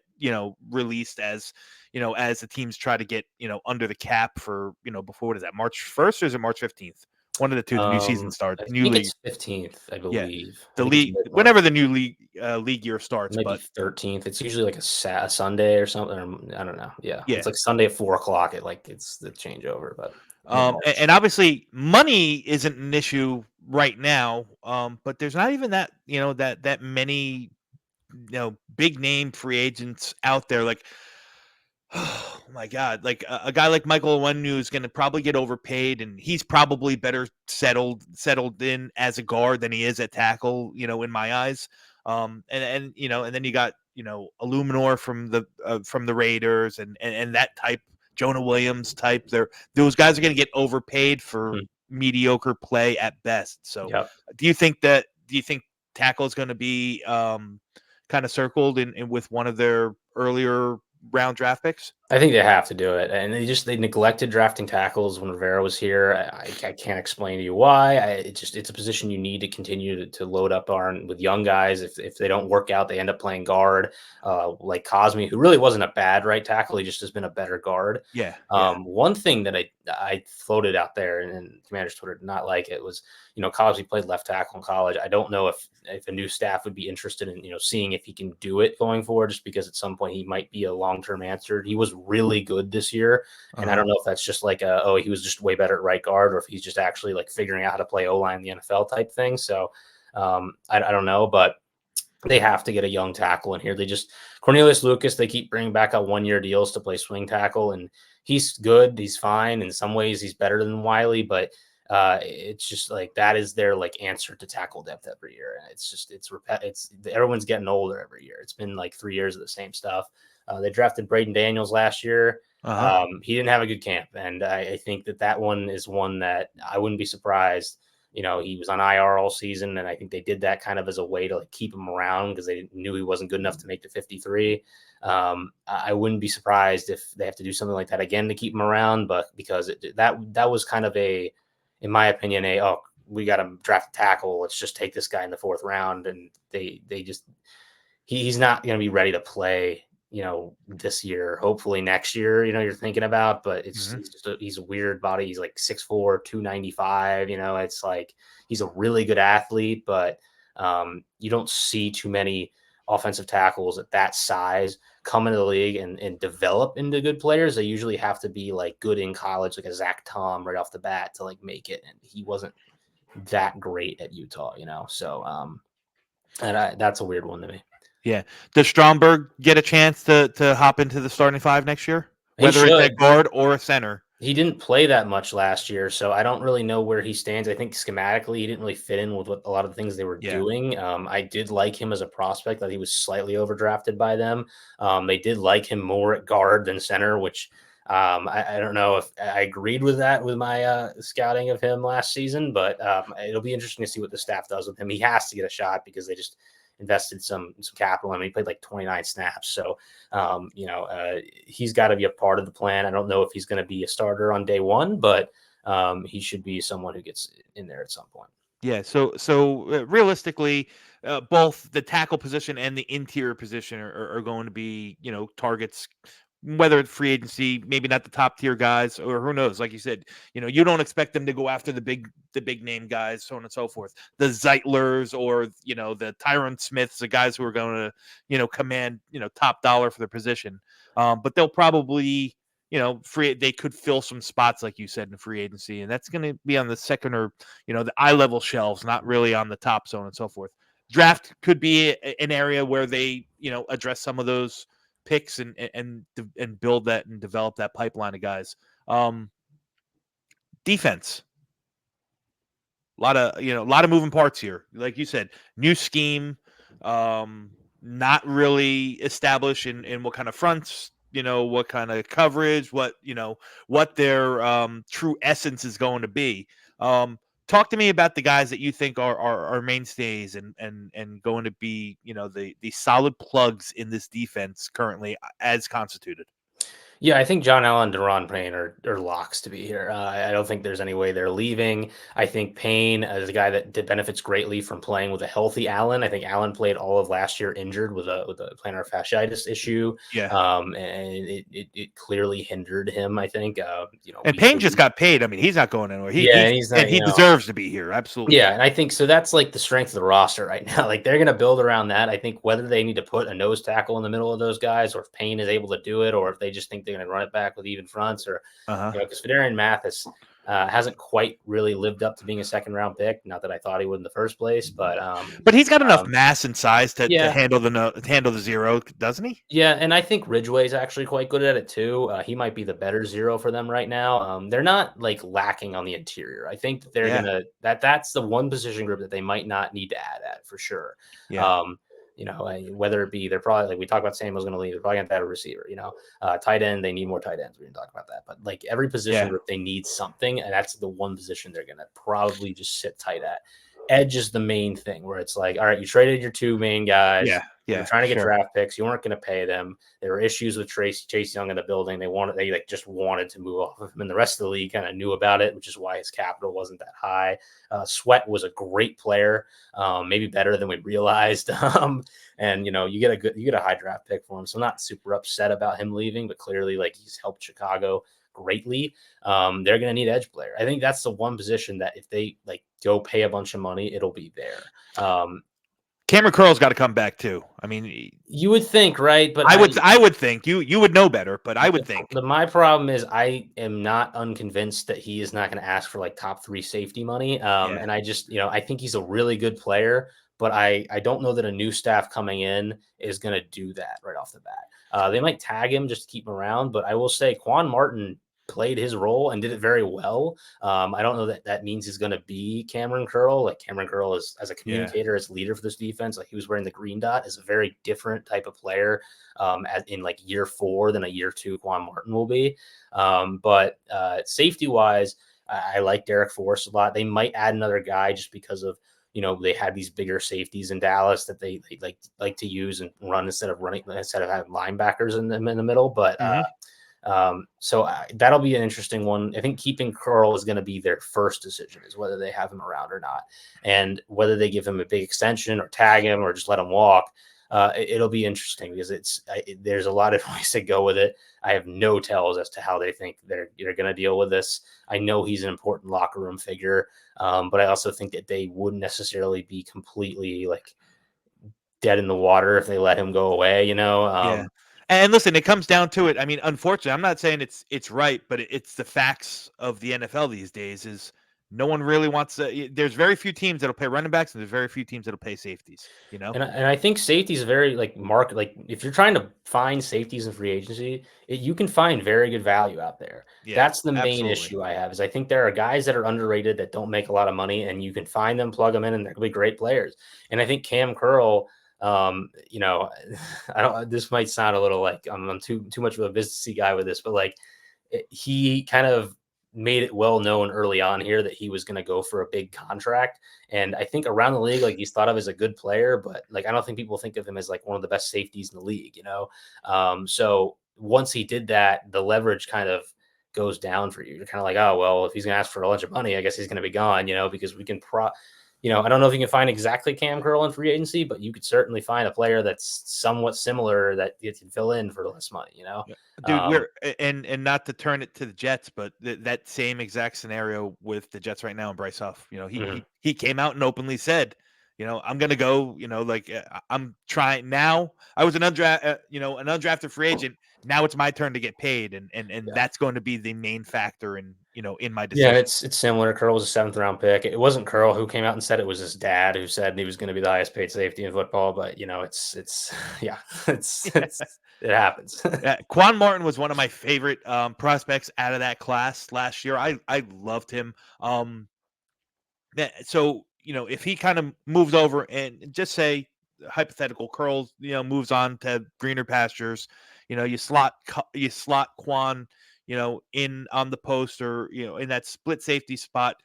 released as the teams try to get under the cap for before, what is that, March 1st or is it March 15th? One of the two. The new season starts. I think it's 15th, I believe. Yeah. The league, whenever the new league year starts, maybe 13th. It's usually like a Sunday or something. I don't know. Yeah, it's like Sunday at 4:00. It's the changeover, but and obviously money isn't an issue right now. But there's not even that that many big name free agents out there. Like, oh my God, like a guy like Michael Onwenu is going to probably get overpaid, and he's probably better settled in as a guard than he is at tackle, in my eyes. And and then you got Illuminor from the Raiders and that type, Jonah Williams type. Those guys are going to get overpaid for Mhm. mediocre play at best. So, Yep. do you think tackle is going to be kind of circled in with one of their earlier round draft picks? I think they have to do it, and they neglected drafting tackles when Rivera was here. I can't explain to you why. It's a position you need to continue to load up on with young guys. If they don't work out, they end up playing guard. Like Cosme, who really wasn't a bad right tackle, he just has been a better guard. Yeah, yeah. One thing that I floated out there, and Commanders Twitter did not like it, was Cosme played left tackle in college. I don't know if a new staff would be interested in seeing if he can do it going forward, just because at some point he might be a long-term answer. He was really good this year, and I Uh-huh. don't know if that's just like he was just way better at right guard, or if he's just actually like figuring out how to play O-line in the NFL type thing. So I don't know, but they have to get a young tackle in here. Cornelius Lucas, they keep bringing back on 1-year deals to play swing tackle, and he's good. He's fine. In some ways, he's better than Wiley, but it's just like that is their like answer to tackle depth every year. And it's everyone's getting older every year. It's been like 3 years of the same stuff. They drafted Braden Daniels last year. Uh-huh. He didn't have a good camp, and I think that one is one that I wouldn't be surprised. He was on IR all season, and I think they did that kind of as a way to like keep him around because they knew he wasn't good enough to make the 53. I wouldn't be surprised if they have to do something like that again to keep him around, but because that was kind of in my opinion, we got to draft a tackle. Let's just take this guy in the 4th round, and he's not going to be ready to play this year, hopefully next year, you're thinking about, but Mhm. he's a weird body. He's like 6'4", 295, it's like, he's a really good athlete, but you don't see too many offensive tackles at that size come into the league and develop into good players. They usually have to be like good in college, like a Zach Tom right off the bat to like make it. And he wasn't that great at Utah, So, that's a weird one to me. Yeah. Does Stromberg get a chance to hop into the starting five next year, He whether it's at should. guard or a center? He didn't play that much last year, so I don't really know where he stands. I think schematically, he didn't really fit in with what a lot of the things they were Yeah. doing. I did like him as a prospect, that he was slightly overdrafted by them. They did like him more at guard than center, which I don't know if I agreed with that with my scouting of him last season, but it'll be interesting to see what the staff does with him. He has to get a shot because they just invested some capital. I mean, he played like 29 snaps, so he's got to be a part of the plan. I don't know if he's going to be a starter on day one, but he should be someone who gets in there at some point. Yeah. So realistically, both the tackle position and the interior position are going to be targets, whether it's free agency, maybe not the top tier guys, or who knows. Like you said, you don't expect them to go after the big name guys, so on and so forth. The Zeitlers or the Tyron Smiths, the guys who are going to command top dollar for their position. But they'll probably they could fill some spots, like you said, in free agency, and that's going to be on the second or the eye level shelves, not really on the top, so on and so forth. Draft could be an area where they address some of those picks and build that and develop that pipeline of guys. Defense, a lot of moving parts here. Like you said, new scheme, not really established in what kind of fronts, what kind of coverage, what their true essence is going to be. Talk to me about the guys that you think are mainstays and going to be the solid plugs in this defense currently as constituted. Yeah, I think John Allen and Deron Payne are locks to be here. I don't think there's any way they're leaving. I think Payne is a guy that benefits greatly from playing with a healthy Allen. I think Allen played all of last year injured with a plantar fasciitis issue, Yeah. and it clearly hindered him. I think And week to Payne just week. got paid. I mean, he's not going anywhere. He Yeah, he and he's and not. he deserves to be here. Absolutely. Yeah, and I think so. That's like the strength of the roster right now. Like they're going to build around that. I think whether they need to put a nose tackle in the middle of those guys, or if Payne is able to do it, or if they just think they're going to run it back with even fronts, or Uh-huh. because Fedarian Mathis hasn't quite really lived up to being a 2nd-round pick. Not that I thought he would in the first place, but But he's got enough um, mass and size to yeah, handle the zero, doesn't he? yeah, and I think Ridgway's actually quite good at it too. He might be the better zero for them right now. They're not like lacking on the interior. I think that they're Yeah. gonna that's the one position group that they might not need to add at for sure. Yeah. Um, whether it be they're probably like we talk about Samuel's going to leave, they're probably going to have a receiver. Tight end, they need more tight ends. We didn't talk about that, but like every position where they need something, and that's the one position they're going to probably just sit tight at. Edge is the main thing where it's like, all right, you traded your two main guys. You were trying to get draft picks. You weren't going to pay them. There were issues with Chase Young in the building. They just wanted to move off of him, and the rest of the league kind of knew about it, which is why his capital wasn't that high. Sweat was a great player, maybe better than we realized. And you get a high draft pick for him, so I'm not super upset about him leaving, but clearly like he's helped Chicago greatly. They're going to need edge player. I think that's the one position that if they like go pay a bunch of money, it'll be there. Cameron Curl's got to come back too. I mean, you would think, right? But I would think you would know better, but I would think. My problem is I am not unconvinced that he is not going to ask for like top 3 safety money. And I just, I think he's a really good player, but I don't know that a new staff coming in is going to do that right off the bat. They might tag him just to keep him around, but I will say Quan Martin played his role and did it very well. I don't know that means he's going to be Cameron Curl. Like Cameron Curl is as a communicator, as leader for this defense, like he was wearing the green dot, is a very different type of player in like year 4 than a year 2 Quan Martin will be. But safety wise, I like Derek Forrest a lot. They might add another guy just because of, they had these bigger safeties in Dallas that they like to use and run instead of having linebackers in the middle. But so that'll be an interesting one. I think keeping Curl is going to be their first decision, is whether they have him around or not, and whether they give him a big extension or tag him or just let him walk. It'll be interesting because there's a lot of ways to go with it. I have no tells as to how they think they're going to deal with this. I know he's an important locker room figure, but I also think that they wouldn't necessarily be completely like dead in the water if they let him go away. And listen, it comes down to it. I mean, unfortunately, I'm not saying it's right, but it's the facts of the NFL these days. Is no one really wants to. There's very few teams that'll pay running backs, and there's very few teams that'll pay safeties. And I think safety is very like market. Like if you're trying to find safeties in free agency, you can find very good value out there. That's the main issue I have. Is I think there are guys that are underrated that don't make a lot of money, and you can find them, plug them in, and they're gonna be great players. And I think Cam Curl. I don't. This might sound a little like I'm too much of a businessy guy with this, but like he kind of made it well known early on here that he was going to go for a big contract, and I think around the league, like he's thought of as a good player, but like I don't think people think of him as like one of the best safeties in the league. So once he did that, the leverage kind of goes down for you. You're kind of like, oh well, if he's going to ask for a bunch of money, I guess he's going to be gone. Because we can I don't know if you can find exactly Cam Curl in free agency, but you could certainly find a player that's somewhat similar that you can fill in for less money, Dude, we're and not to turn it to the Jets, but that same exact scenario with the Jets right now and Bryce Huff. He came out and openly said, I'm going to go, I'm trying now. I was an undrafted free agent. Now it's my turn to get paid. And that's going to be the main factor in my decision. Yeah, it's similar. Curl was a 7th round pick. It wasn't Curl who came out and said it was his dad who said he was going to be the highest paid safety in football. But it happens. Quan Martin was one of my favorite prospects out of that class last year. I loved him. So if he kind of moves over and just say hypothetical Curl, moves on to greener pastures, you slot Quan, in on the post or, in that split safety spot.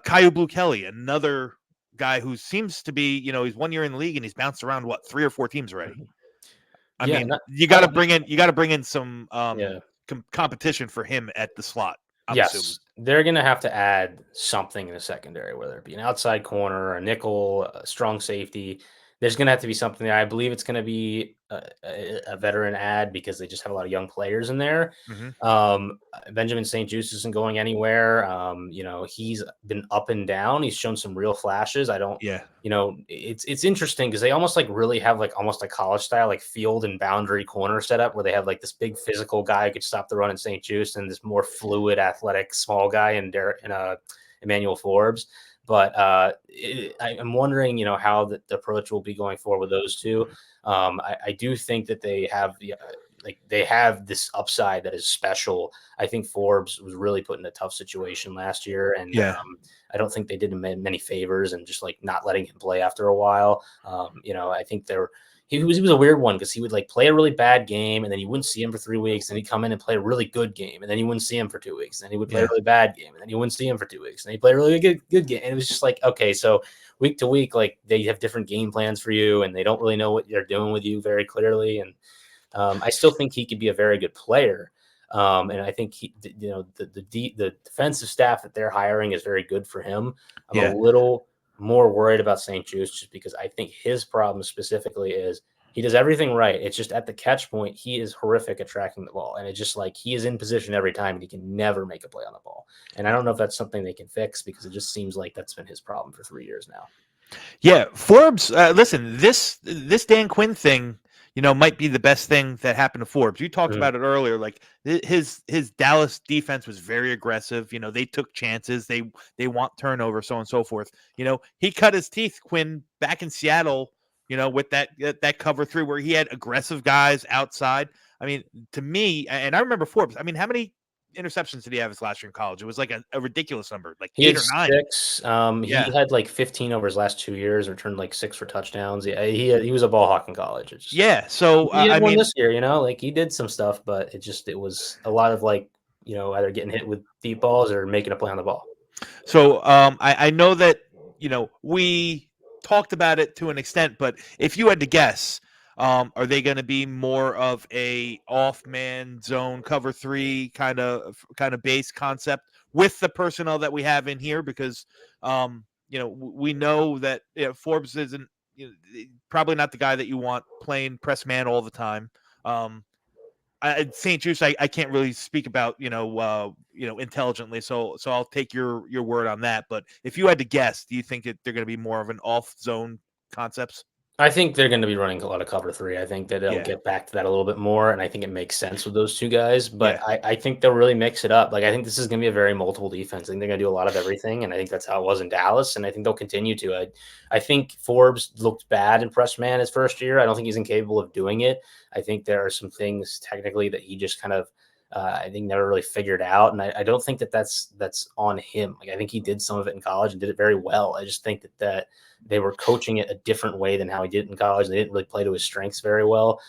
Kyu Blue Kelly, another guy who seems to be, he's 1 year in the league and he's bounced around 3 or 4 teams already. I mean, you got to bring in some competition for him at the slot. I'm assuming. They're going to have to add something in the secondary, whether it be an outside corner, a nickel, a strong safety. There's going to have to be something there. I believe it's going to be a veteran ad because they just have a lot of young players in there. Benjamin St. Juste isn't going anywhere. He's been up and down. He's shown some real flashes. It's interesting because they almost like really have like almost a college style, like field and boundary corner setup where they have like this big physical guy who could stop the run in St. Juste and this more fluid, athletic, small guy in Emmanuel Forbes. But I'm wondering, how the approach will be going forward with those two. I do think that they have like they have this upside that is special. I think Forbes was really put in a tough situation last year, and Yeah. I don't think they did him many favors and just like not letting him play after a while. I think he was a weird one because he would like play a really bad game and then you wouldn't see him for 3 weeks, and he'd come in and play a really good game, and then you wouldn't see him for 2 weeks, and then he would play a really bad game, and then you wouldn't see him for 2 weeks, and then he played a really good game, and it was just like, okay, so week to week, like they have different game plans for you, and they don't really know what they're doing with you very clearly. And I still think he could be a very good player. And I think the defensive staff that they're hiring is very good for him. I'm a little more worried about St. Jude's just because I think his problem specifically is he does everything right. It's just at the catch point, he is horrific at tracking the ball. And it's just like he is in position every time and he can never make a play on the ball. And I don't know if that's something they can fix because it just seems like that's been his problem for 3 years now. Yeah, Forbes. Listen, this Dan Quinn thing, might be the best thing that happened to Forbes. You talked about it earlier. Like his Dallas defense was very aggressive. They took chances. They want turnover, so on and so forth. He cut his teeth, Quinn, back in Seattle. With that cover 3 where he had aggressive guys outside. I mean, to me, and I remember Forbes. I mean, how many interceptions did he have his last year in college? It was like a ridiculous number, like he 8 had or 9. 6. He had like 15 over his last 2 years, returned like 6 for touchdowns. Yeah, he was a ball hawk in college. So he had I one mean, this year, like he did some stuff, but it was a lot of like, either getting hit with deep balls or making a play on the ball. So I know that we talked about it to an extent, but if you had to guess, are they going to be more of a off man zone cover 3 kind of base concept with the personnel that we have in here? Because we know that Forbes isn't probably not the guy that you want playing press man all the time. St. Juice, I can't really speak about intelligently, so I'll take your word on that. But if you had to guess, do you think that they're going to be more of an off zone concepts? I think they're going to be running a lot of cover 3. I think that they'll get back to that a little bit more, and I think it makes sense with those 2 guys. But I think they'll really mix it up. Like I think this is going to be a very multiple defense. I think they're going to do a lot of everything, and I think that's how it was in Dallas, and I think they'll continue to. I think Forbes looked bad in press man his first year. I don't think he's incapable of doing it. I think there are some things technically that he just kind of I think never really figured out, and I don't think that's on him. Like I think he did some of it in college and did it very well. I just think that they were coaching it a different way than how he did it in college. They didn't really play to his strengths very well,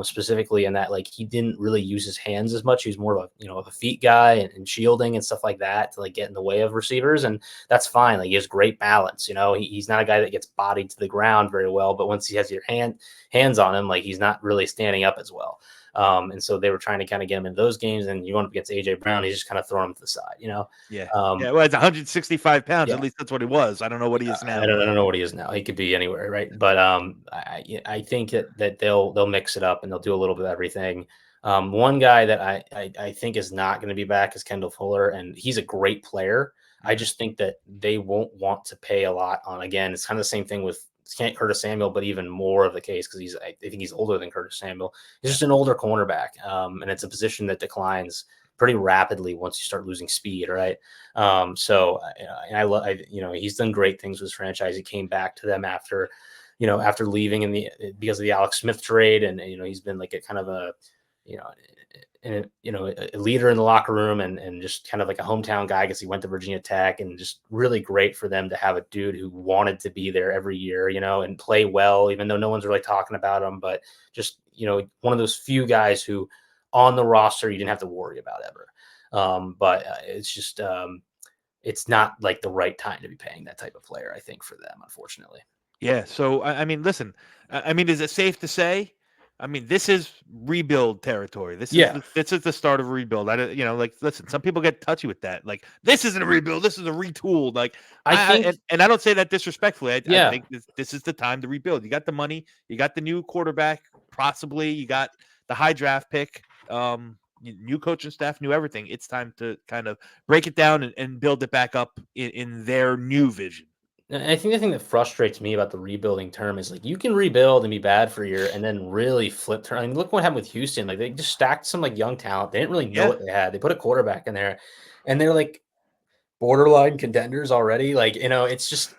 specifically in that like he didn't really use his hands as much. He was more of a feet guy and shielding and stuff like that to like get in the way of receivers, and that's fine. Like he has great balance. He's not a guy that gets bodied to the ground very well, but once he has your hands on him, like he's not really standing up as well. And so they were trying to kind of get him in those games, and you going up against AJ Brown, he's just kind of throwing him to the side, Well, it's 165 pounds. Yeah. At least that's what he was. I don't know what he is now. I don't know what he is now. He could be anywhere, right? But I think that they'll mix it up and they'll do a little bit of everything. One guy that I think is not going to be back is Kendall Fuller, and he's a great player. I just think that they won't want to pay a lot on. Again, it's kind of the same thing with Curtis Samuel, but even more of the case because I think he's older than Curtis Samuel. He's just an older cornerback, and it's a position that declines pretty rapidly once you start losing speed, right? He's done great things with his franchise. He came back to them after leaving because of the Alex Smith trade, and he's been like a kind of a a leader in the locker room and just kind of like a hometown guy because he went to Virginia Tech, and just really great for them to have a dude who wanted to be there every year, and play well, even though no one's really talking about him, but just, one of those few guys who on the roster you didn't have to worry about ever. But it's just, it's not like the right time to be paying that type of player, I think, for them, unfortunately. Yeah. So, I mean, listen, is it safe to say, this is rebuild territory. This is the start of a rebuild. Listen, some people get touchy with that. Like, this isn't a rebuild. This is a retool. Like, I don't say that disrespectfully. I think this is the time to rebuild. You got the money. You got the new quarterback, possibly. You got the high draft pick. New coaching staff, new everything. It's time to kind of break it down and build it back up in their new vision. And I think the thing that frustrates me about the rebuilding term is like you can rebuild and be bad for a year and then really flip turn. I mean, look what happened with Houston. Like they just stacked some like young talent. They didn't really know what they had. They put a quarterback in there, and they're like borderline contenders already. Like it's just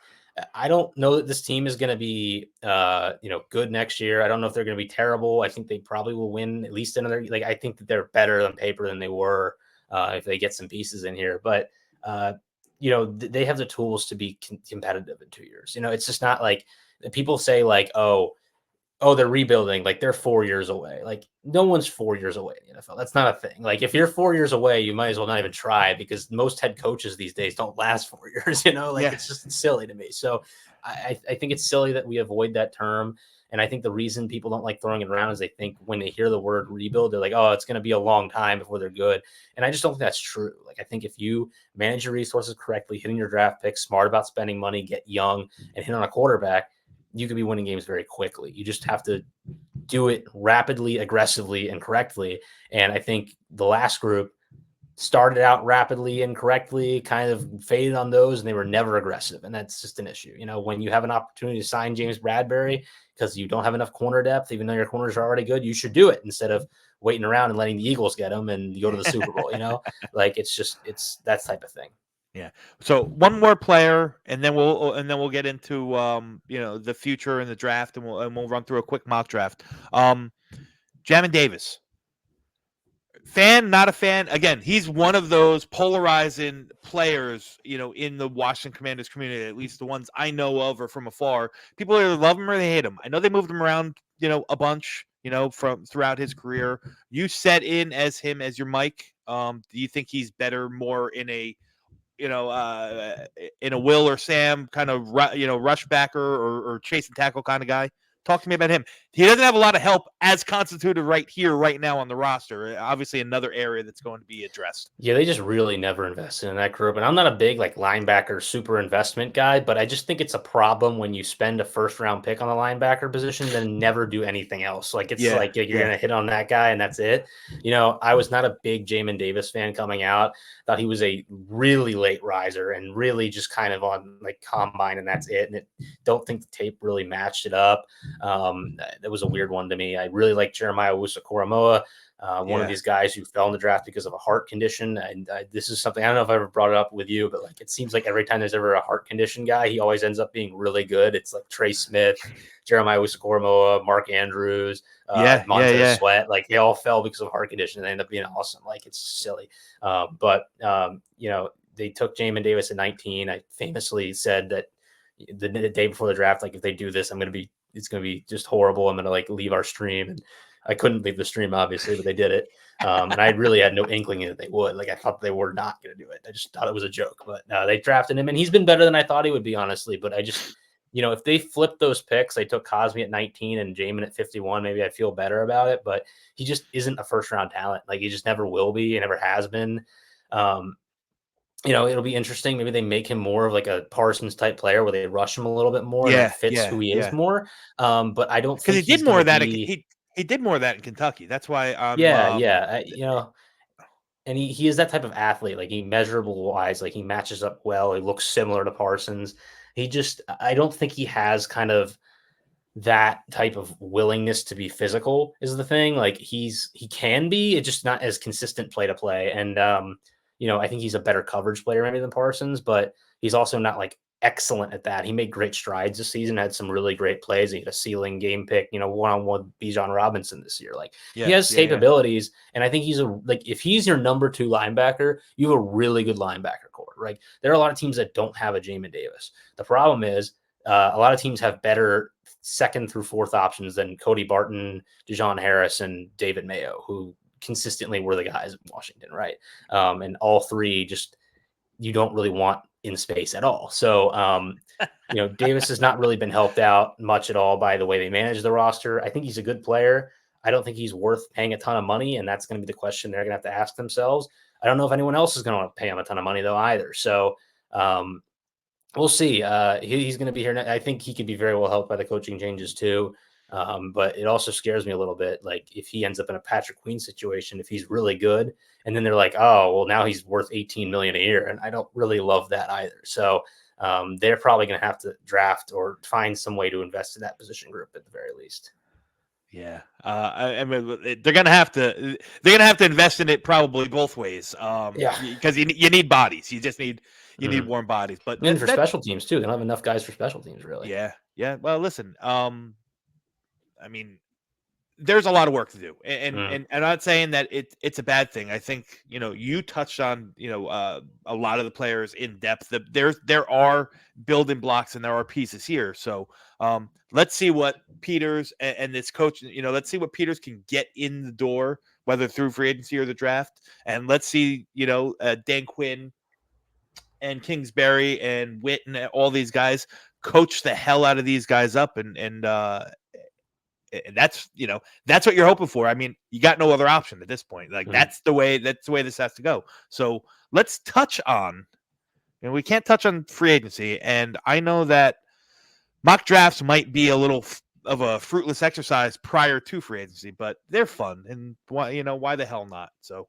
I don't know that this team is going to be, good next year. I don't know if they're going to be terrible. I think they probably will win at least another. Like, I think that they're better on paper than they were if they get some pieces in here. But they have the tools to be competitive in 2 years. It's just not like people say like, oh, they're rebuilding. Like they're 4 years away. Like no one's 4 years away in the NFL. That's not a thing. Like if you're 4 years away, you might as well not even try because most head coaches these days don't last 4 years. Like it's just silly to me. So I think it's silly that we avoid that term. And I think the reason people don't like throwing it around is they think when they hear the word rebuild, they're like, oh, it's going to be a long time before they're good. And I just don't think that's true. Like I think if you manage your resources correctly, hitting your draft picks, smart about spending money, get young, and hit on a quarterback, you could be winning games very quickly. You just have to do it rapidly, aggressively, and correctly. And I think the last group started out rapidly and correctly, kind of faded on those, and they were never aggressive. And that's just an issue. When you have an opportunity to sign James Bradbury because you don't have enough corner depth, even though your corners are already good, you should do it instead of waiting around and letting the Eagles get them and go to the Super Bowl. Like it's that type of thing. Yeah. So one more player, and then we'll get into the future and the draft, and we'll run through a quick mock draft. Jamon Davis, fan, not a fan. Again, he's one of those polarizing players, in the Washington Commanders community. At least the ones I know of or from afar. People either love him or they hate him. I know they moved him around, a bunch, from throughout his career. You set in as him as your Mike. Do you think he's better more in a in a Will or Sam kind of rush backer or chase and tackle kind of guy? Talk to me about him. He doesn't have a lot of help as constituted right here, right now on the roster. Obviously, another area that's going to be addressed. Yeah, they just really never invested in that group. And I'm not a big like linebacker super investment guy, but I just think it's a problem when you spend a first round pick on the linebacker position, then never do anything else. Like it's like you're gonna hit on that guy and that's it. I was not a big Jamon Davis fan coming out. Thought he was a really late riser and really just kind of on like combine and that's it. And don't think the tape really matched it up. That was a weird one to me. I really like Jeremiah Owusu-Koramoah. One of these guys who fell in the draft because of a heart condition. And this is something I don't know if I ever brought it up with you, but like it seems like every time there's ever a heart condition guy, he always ends up being really good. It's like Trey Smith, Jeremiah Owusu-Koramoah, Mark Andrews, Montez Sweat. Like they all fell because of heart condition and they end up being awesome. Like it's silly. But they took Jamon Davis at 19. I famously said that the day before the draft, like if they do this, it's going to be just horrible. I'm going to like leave our stream. And I couldn't leave the stream, obviously, but they did it. And I really had no inkling that they would. Like, I thought they were not going to do it. I just thought it was a joke. But they drafted him, and he's been better than I thought he would be, honestly. But I just, if they flipped those picks, they took Cosme at 19 and Jamon at 51, maybe I'd feel better about it. But he just isn't a first-round talent. Like, he just never will be. He never has been. It'll be interesting. Maybe they make him more of like a Parsons-type player where they rush him a little bit more and that fits who he is more. But I don't think he did more of that. He did more of that in Kentucky. That's why I'm and he is that type of athlete. Like he measurable wise, like he matches up well. He looks similar to Parsons. I don't think he has kind of that type of willingness to be physical is the thing. Like he can be, it's just not as consistent play to play. And I think he's a better coverage player maybe than Parsons, but he's also not like excellent at that. He made great strides this season, had some really great plays. He had a ceiling game pick, one-on-one Bijan Robinson this year. Like he has capabilities. And I think if he's your number 2 linebacker, you have a really good linebacker core, right? There are a lot of teams that don't have a Jamon Davis. The problem is a lot of teams have better 2nd through 4th options than Cody Barton, Dejon Harris, and David Mayo, who consistently were the guys in Washington, right? And all 3 just you don't really want in space at all. So, Davis has not really been helped out much at all by the way they manage the roster. I think he's a good player. I don't think he's worth paying a ton of money, and that's going to be the question they're going to have to ask themselves. I don't know if anyone else is going to pay him a ton of money though either. So, we'll see. He's going to be here. I think he could be very well helped by the coaching changes too. But it also scares me a little bit. Like if he ends up in a Patrick Queen situation, if he's really good, and then they're like, oh, well, now he's worth $18 million a year. And I don't really love that either. So they're probably going to have to draft or find some way to invest in that position group at the very least. Yeah, I mean, they're gonna have to invest in it probably both ways. Yeah. Because you need bodies. You need Mhm. warm bodies. But And for that special teams too, they don't have enough guys for special teams, really. yeah, yeah. Well, listen, I mean, there's a lot of work to do, Mhm. and I'm not saying that it's a bad thing. I think you touched on a lot of the players in depth. That there are building blocks and there are pieces here. So let's see what Peters and this coach. Let's see what Peters can get in the door, whether through free agency or the draft, and let's see Dan Quinn and Kingsbury and Witt and all these guys coach the hell out of these guys up and that's what you're hoping for. I mean, you got no other option at this point. Like Mhm. that's the way this has to go. So let's touch on, we can't touch on free agency, and I know that mock drafts might be a little of a fruitless exercise prior to free agency, but they're fun, and why the hell not? So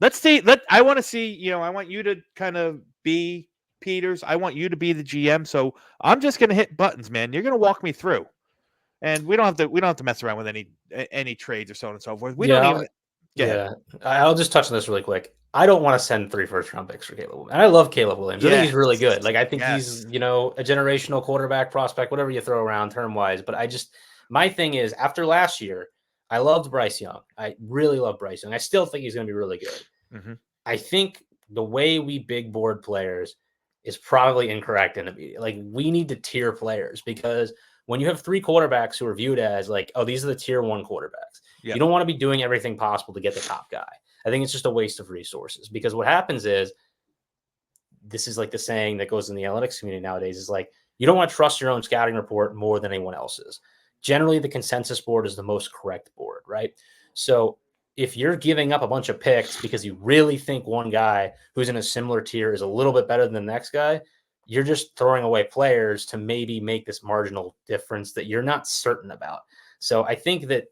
let's see. I want to see. I want you to kind of be Peters. I want you to be the GM. So I'm just gonna hit buttons, man. You're gonna walk me through. And we don't have to mess around with any trades or so on and so forth. We don't Yeah, even go ahead. yeah. I'll just touch on this really quick. I don't want to send 3 first-round picks for Caleb Williams. And I love Caleb Williams. I think he's really good. Like, I think he's, Yes. a generational quarterback prospect, whatever you throw around term-wise. But my thing is, after last year, I loved Bryce Young. I really love Bryce Young. I still think he's going to be really good. Mm-hmm. I think the way we big board players is probably incorrect in the media. Like, we need to tier players because when you have 3 quarterbacks who are viewed as like, oh, these are the tier 1 quarterbacks, Yep. you don't want to be doing everything possible to get the top guy. I think it's just a waste of resources because what happens is, this is like the saying that goes in the analytics community nowadays is like, you don't want to trust your own scouting report more than anyone else's. Generally, the consensus board is the most correct board, right? So if you're giving up a bunch of picks because you really think one guy who's in a similar tier is a little bit better than the next guy, you're just throwing away players to maybe make this marginal difference that you're not certain about. So I think that,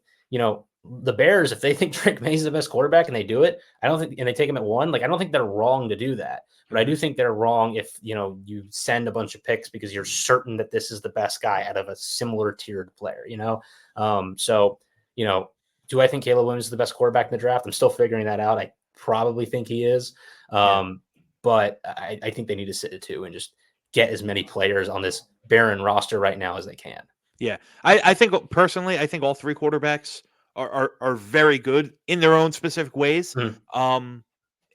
the Bears, if they think Drake May is the best quarterback and they do it, I don't think, and they take him at 1, like, I don't think they're wrong to do that. But I do think they're wrong if, you send a bunch of picks because you're certain that this is the best guy out of a similar tiered player, So, do I think Caleb Williams is the best quarterback in the draft? I'm still figuring that out. I probably think he is. But I think they need to sit at 2 and just get as many players on this barren roster right now as they can. Yeah. I think personally, I think all 3 quarterbacks are very good in their own specific ways. Mhm.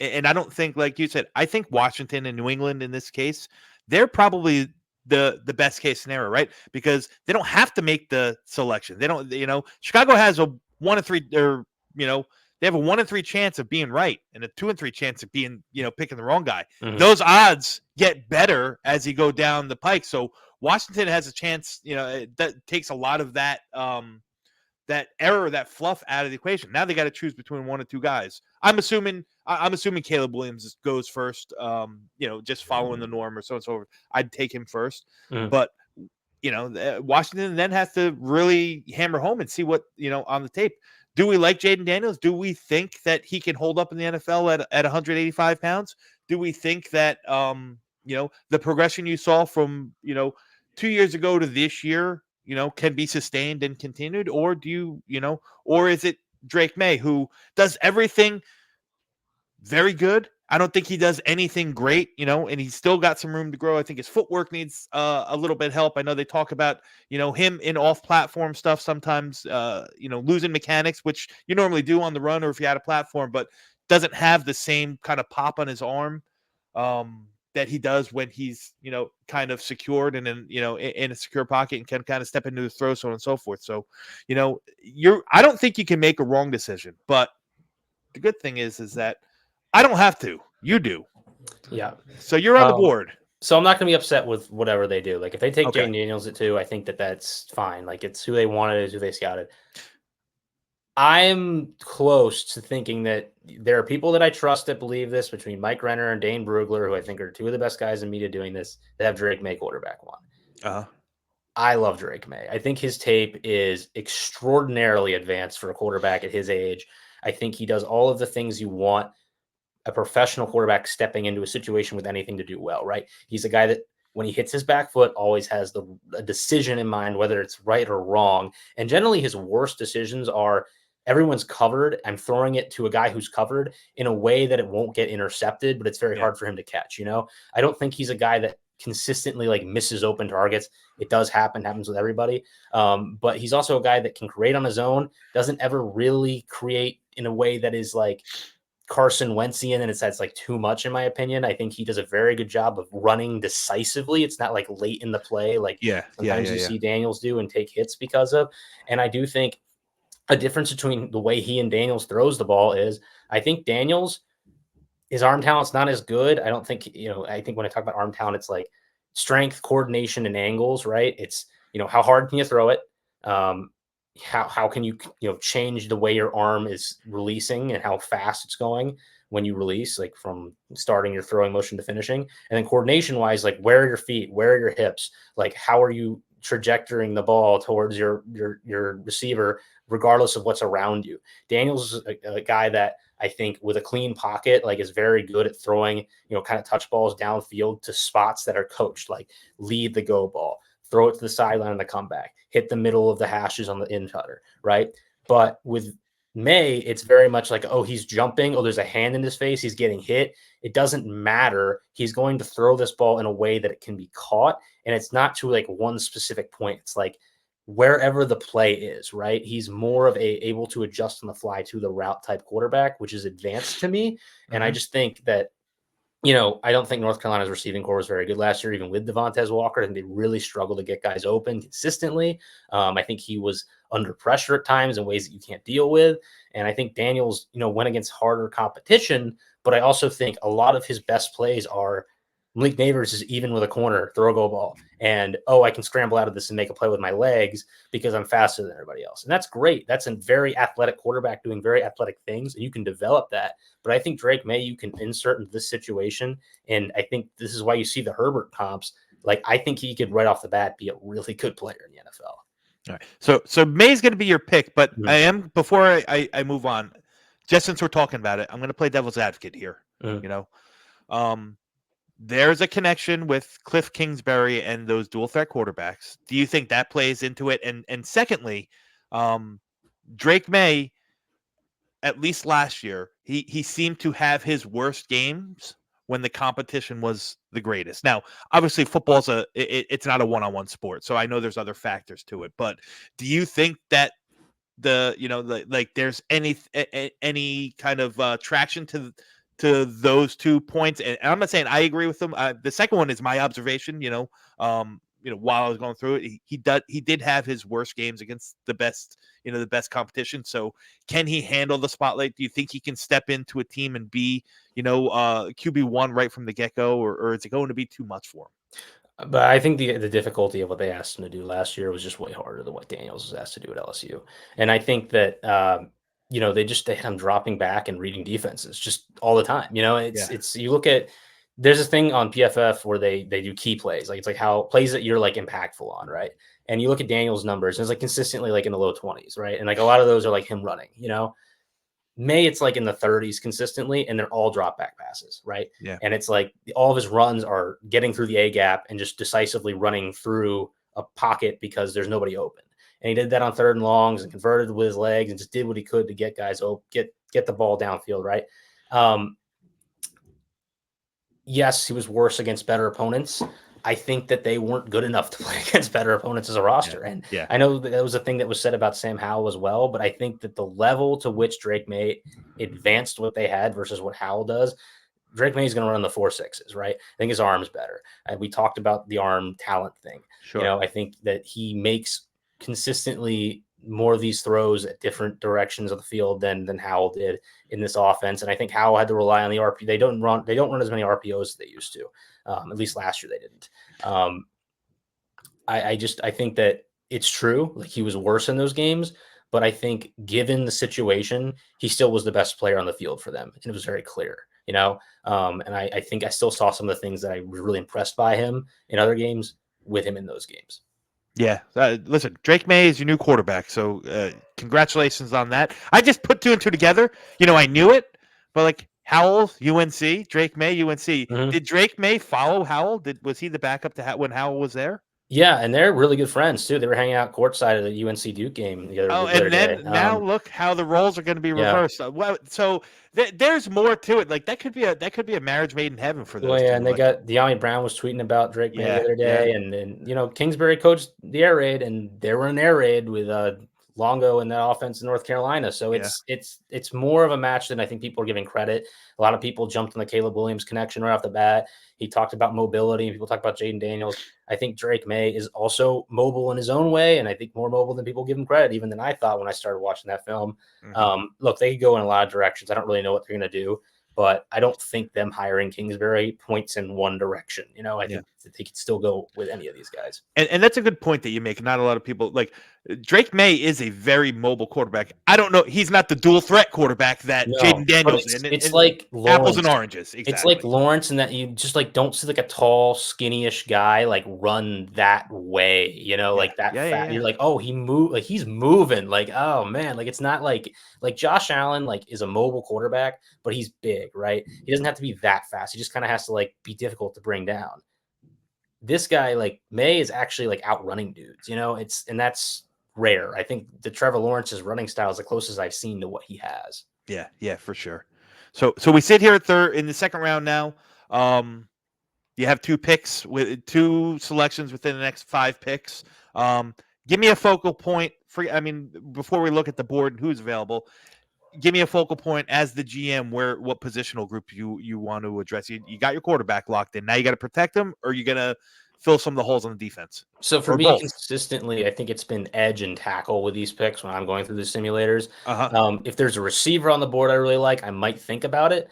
And I don't think, like you said, I think Washington and New England in this case, they're probably the best case scenario, right? Because they don't have to make the selection. They don't, Chicago has a 1 in 3, or they have a 1 in 3 chance of being right and a 2 in 3 chance of being, picking the wrong guy. Mhm. Those odds get better as you go down the pike. So Washington has a chance, that takes a lot of that that error, that fluff out of the equation. Now they got to choose between 1 or 2 guys. I'm assuming Caleb Williams goes first. Just following the norm or so and so. I'd take him first, Mhm. but Washington then has to really hammer home and see what on the tape. Do we like Jaden Daniels? Do we think that he can hold up in the NFL at 185 pounds? Do we think that the progression you saw from 2 years ago to this year can be sustained and continued, or or is it Drake May who does everything very good? I don't think he does anything great, and he's still got some room to grow. I think his footwork needs a little bit of help. I know they talk about, him in off-platform stuff sometimes, losing mechanics, which you normally do on the run or if you had a platform, but doesn't have the same kind of pop on his arm that he does when he's, kind of secured and in a secure pocket and can kind of step into the throw, so on and so forth. So, I don't think you can make a wrong decision, but the good thing is that I don't have to. You do. Yeah. So you're on the board. So I'm not going to be upset with whatever they do. Like, if they take Okay. Jaden Daniels at 2, I think that that's fine. Like, it's who they wanted, it's who they scouted. I'm close to thinking that there are people that I trust that believe this, between Mike Renner and Dane Brugler, who I think are 2 of the best guys in media doing this, that have Drake May quarterback 1. Uh-huh. I love Drake May. I think his tape is extraordinarily advanced for a quarterback at his age. I think he does all of the things you want a professional quarterback stepping into a situation with anything to do well, right? He's a guy that when he hits his back foot, always has a decision in mind, whether it's right or wrong. And generally his worst decisions are everyone's covered. I'm throwing it to a guy who's covered in a way that it won't get intercepted, but it's very hard for him to catch. I don't think he's a guy that consistently like misses open targets. It does happens with everybody. But he's also a guy that can create on his own, doesn't ever really create in a way that is like Carson Wentzian, and that's like too much in my opinion. I think he does a very good job of running decisively. It's not like late in the play like sometimes you see Daniels do and take hits because of. And I do think a difference between the way he and Daniels throws the ball is I think Daniels, his arm talent's not as good. I don't think, I think when I talk about arm talent, it's like strength, coordination, and angles, right? It's, how hard can you throw it? How can you, change the way your arm is releasing and how fast it's going when you release, like from starting your throwing motion to finishing. And then coordination wise, like where are your feet, where are your hips? Like how are you trajectorying the ball towards your receiver, regardless of what's around you? Daniels is a guy that I think with a clean pocket, like is very good at throwing, kind of touch balls downfield to spots that are coached, like lead the go ball, throw it to the sideline on the comeback, hit the middle of the hashes on the in cutter, right? But with May, it's very much like, oh, he's jumping. Oh, there's a hand in his face. He's getting hit. It doesn't matter. He's going to throw this ball in a way that it can be caught. And it's not to like one specific point. It's like wherever the play is, right? He's more of able to adjust on the fly to the route type quarterback, which is advanced to me. And I just think that, I don't think North Carolina's receiving core was very good last year, even with Devontae Walker. I think they really struggled to get guys open consistently. I think he was under pressure at times in ways that you can't deal with. And I think Daniels, went against harder competition, but I also think a lot of his best plays are Malik Neighbors is even with a corner, throw a go ball. And, I can scramble out of this and make a play with my legs because I'm faster than everybody else. And that's great. That's a very athletic quarterback doing very athletic things. And you can develop that. But I think Drake May, you can insert into this situation. And I think this is why you see the Herbert comps. Like, I think he could right off the bat be a really good player in the NFL. All right. So May's going to be your pick, but I am, before I move on, just since we're talking about it, I'm going to play devil's advocate here. There's a connection with Cliff Kingsbury and those dual threat quarterbacks. Do you think that plays into it? And secondly, Drake May, at least last year, he seemed to have his worst games when the competition was the greatest. Now, obviously, football's it's not a one-on-one sport, so I know there's other factors to it. But do you think that there's any kind of traction to those 2 points? And I'm not saying I agree with them. The second one is my observation. While I was going through it, he did have his worst games against the best competition. So can he handle the spotlight? Do you think he can step into a team and be, QB1 right from the get-go, or is it going to be too much for him? But I think the difficulty of what they asked him to do last year was just way harder than what Daniels was asked to do at LSU. And I think that, they had him dropping back and reading defenses just all the time. It's you look at, there's a thing on PFF where they do key plays. Like, it's like how plays that you're like impactful on, right? And you look at Daniels' numbers, and it's like consistently like in the low 20s, right? And like a lot of those are like him running, May, it's like in the 30s consistently, and they're all drop back passes, right? Yeah. And it's like all of his runs are getting through the A gap and just decisively running through a pocket because there's nobody open. And he did that on third and longs and converted with his legs and just did what he could to get guys open, get the ball downfield, right? Yes, he was worse against better opponents. I think that they weren't good enough to play against better opponents as a roster. And I know that was a thing that was said about Sam Howell as well, but I think that the level to which Drake May advanced what they had versus what Howell does, Drake May is going to run the 4.6s, right? I think his arm's better. And we talked about the arm talent thing. Sure. I think that he makes consistently more of these throws at different directions of the field than Howell did in this offense. And I think Howell had to rely on the RP. They don't run as many RPOs as they used to. At least last year they didn't. I think that it's true. Like, he was worse in those games, but I think given the situation, he still was the best player on the field for them. And it was very clear, and I think I still saw some of the things that I was really impressed by him in other games with him in those games. Yeah. Listen, Drake May is your new quarterback. So congratulations on that. I just put 2 and 2 together. I knew it, but like, Howell, UNC, Drake May, UNC. Mhm. Did Drake May follow Howell? Was he the backup to when Howell was there? Yeah, and they're really good friends too. They were hanging out courtside at the UNC Duke game Oh, the other and day. then now look how the roles are going to be Yeah. reversed. Well, so there's more to it. Like that could be a marriage made in heaven for Well, those yeah, two. and they Like, got De'Ami Brown was tweeting about Drake May the yeah, other yeah, day, and Kingsbury coached the air raid, and they were in air raid with Longo and that offense in North Carolina. So yeah. it's more of a match than I think people are giving credit. A lot of people jumped on the Caleb Williams connection right off the bat. He talked about mobility, and people talk about Jaden Daniels. I think Drake May is also mobile in his own way, and I think more mobile than people give him credit, even than I thought when I started watching that film. Mhm. Look, they could go in a lot of directions. I don't really know what they're going to do. But I don't think them hiring Kingsbury points in one direction. I Yeah. think that they could still go with any of these guys. And that's a good point that you make. Not a lot of people like Drake May is a very mobile quarterback. I don't know. He's not the dual threat quarterback that No, Jaden but Daniels it's and like apples and Lawrence. oranges. It's like Exactly. Lawrence, and that you just like don't see like a tall, skinny-ish guy like run that way. Yeah. Like that Yeah. Yeah. fat. Yeah. You're like, oh, he's moving. Like, oh man, like it's not like Josh Allen like is a mobile quarterback, but he's big, right? He doesn't have to be that fast. He just kind of has to like be difficult to bring down. This guy, like May, is actually like outrunning dudes. And that's rare. I think the Trevor Lawrence's running style is the closest I've seen to what he has. Yeah. Yeah. For sure. So we sit here at third in the second round now. You have two picks with two selections within the next 5 picks. Give me a focal point for. I mean, before we look at the board and who's available, give me a focal point as the GM what positional group you want to address. You got your quarterback locked in. Now you got to protect him, or you gonna fill some of the holes on the defense, So for or me, both. consistently, I think it's been edge and tackle with these picks when I'm going through the simulators. Uh huh. If there's a receiver on the board I really like, I might think about it.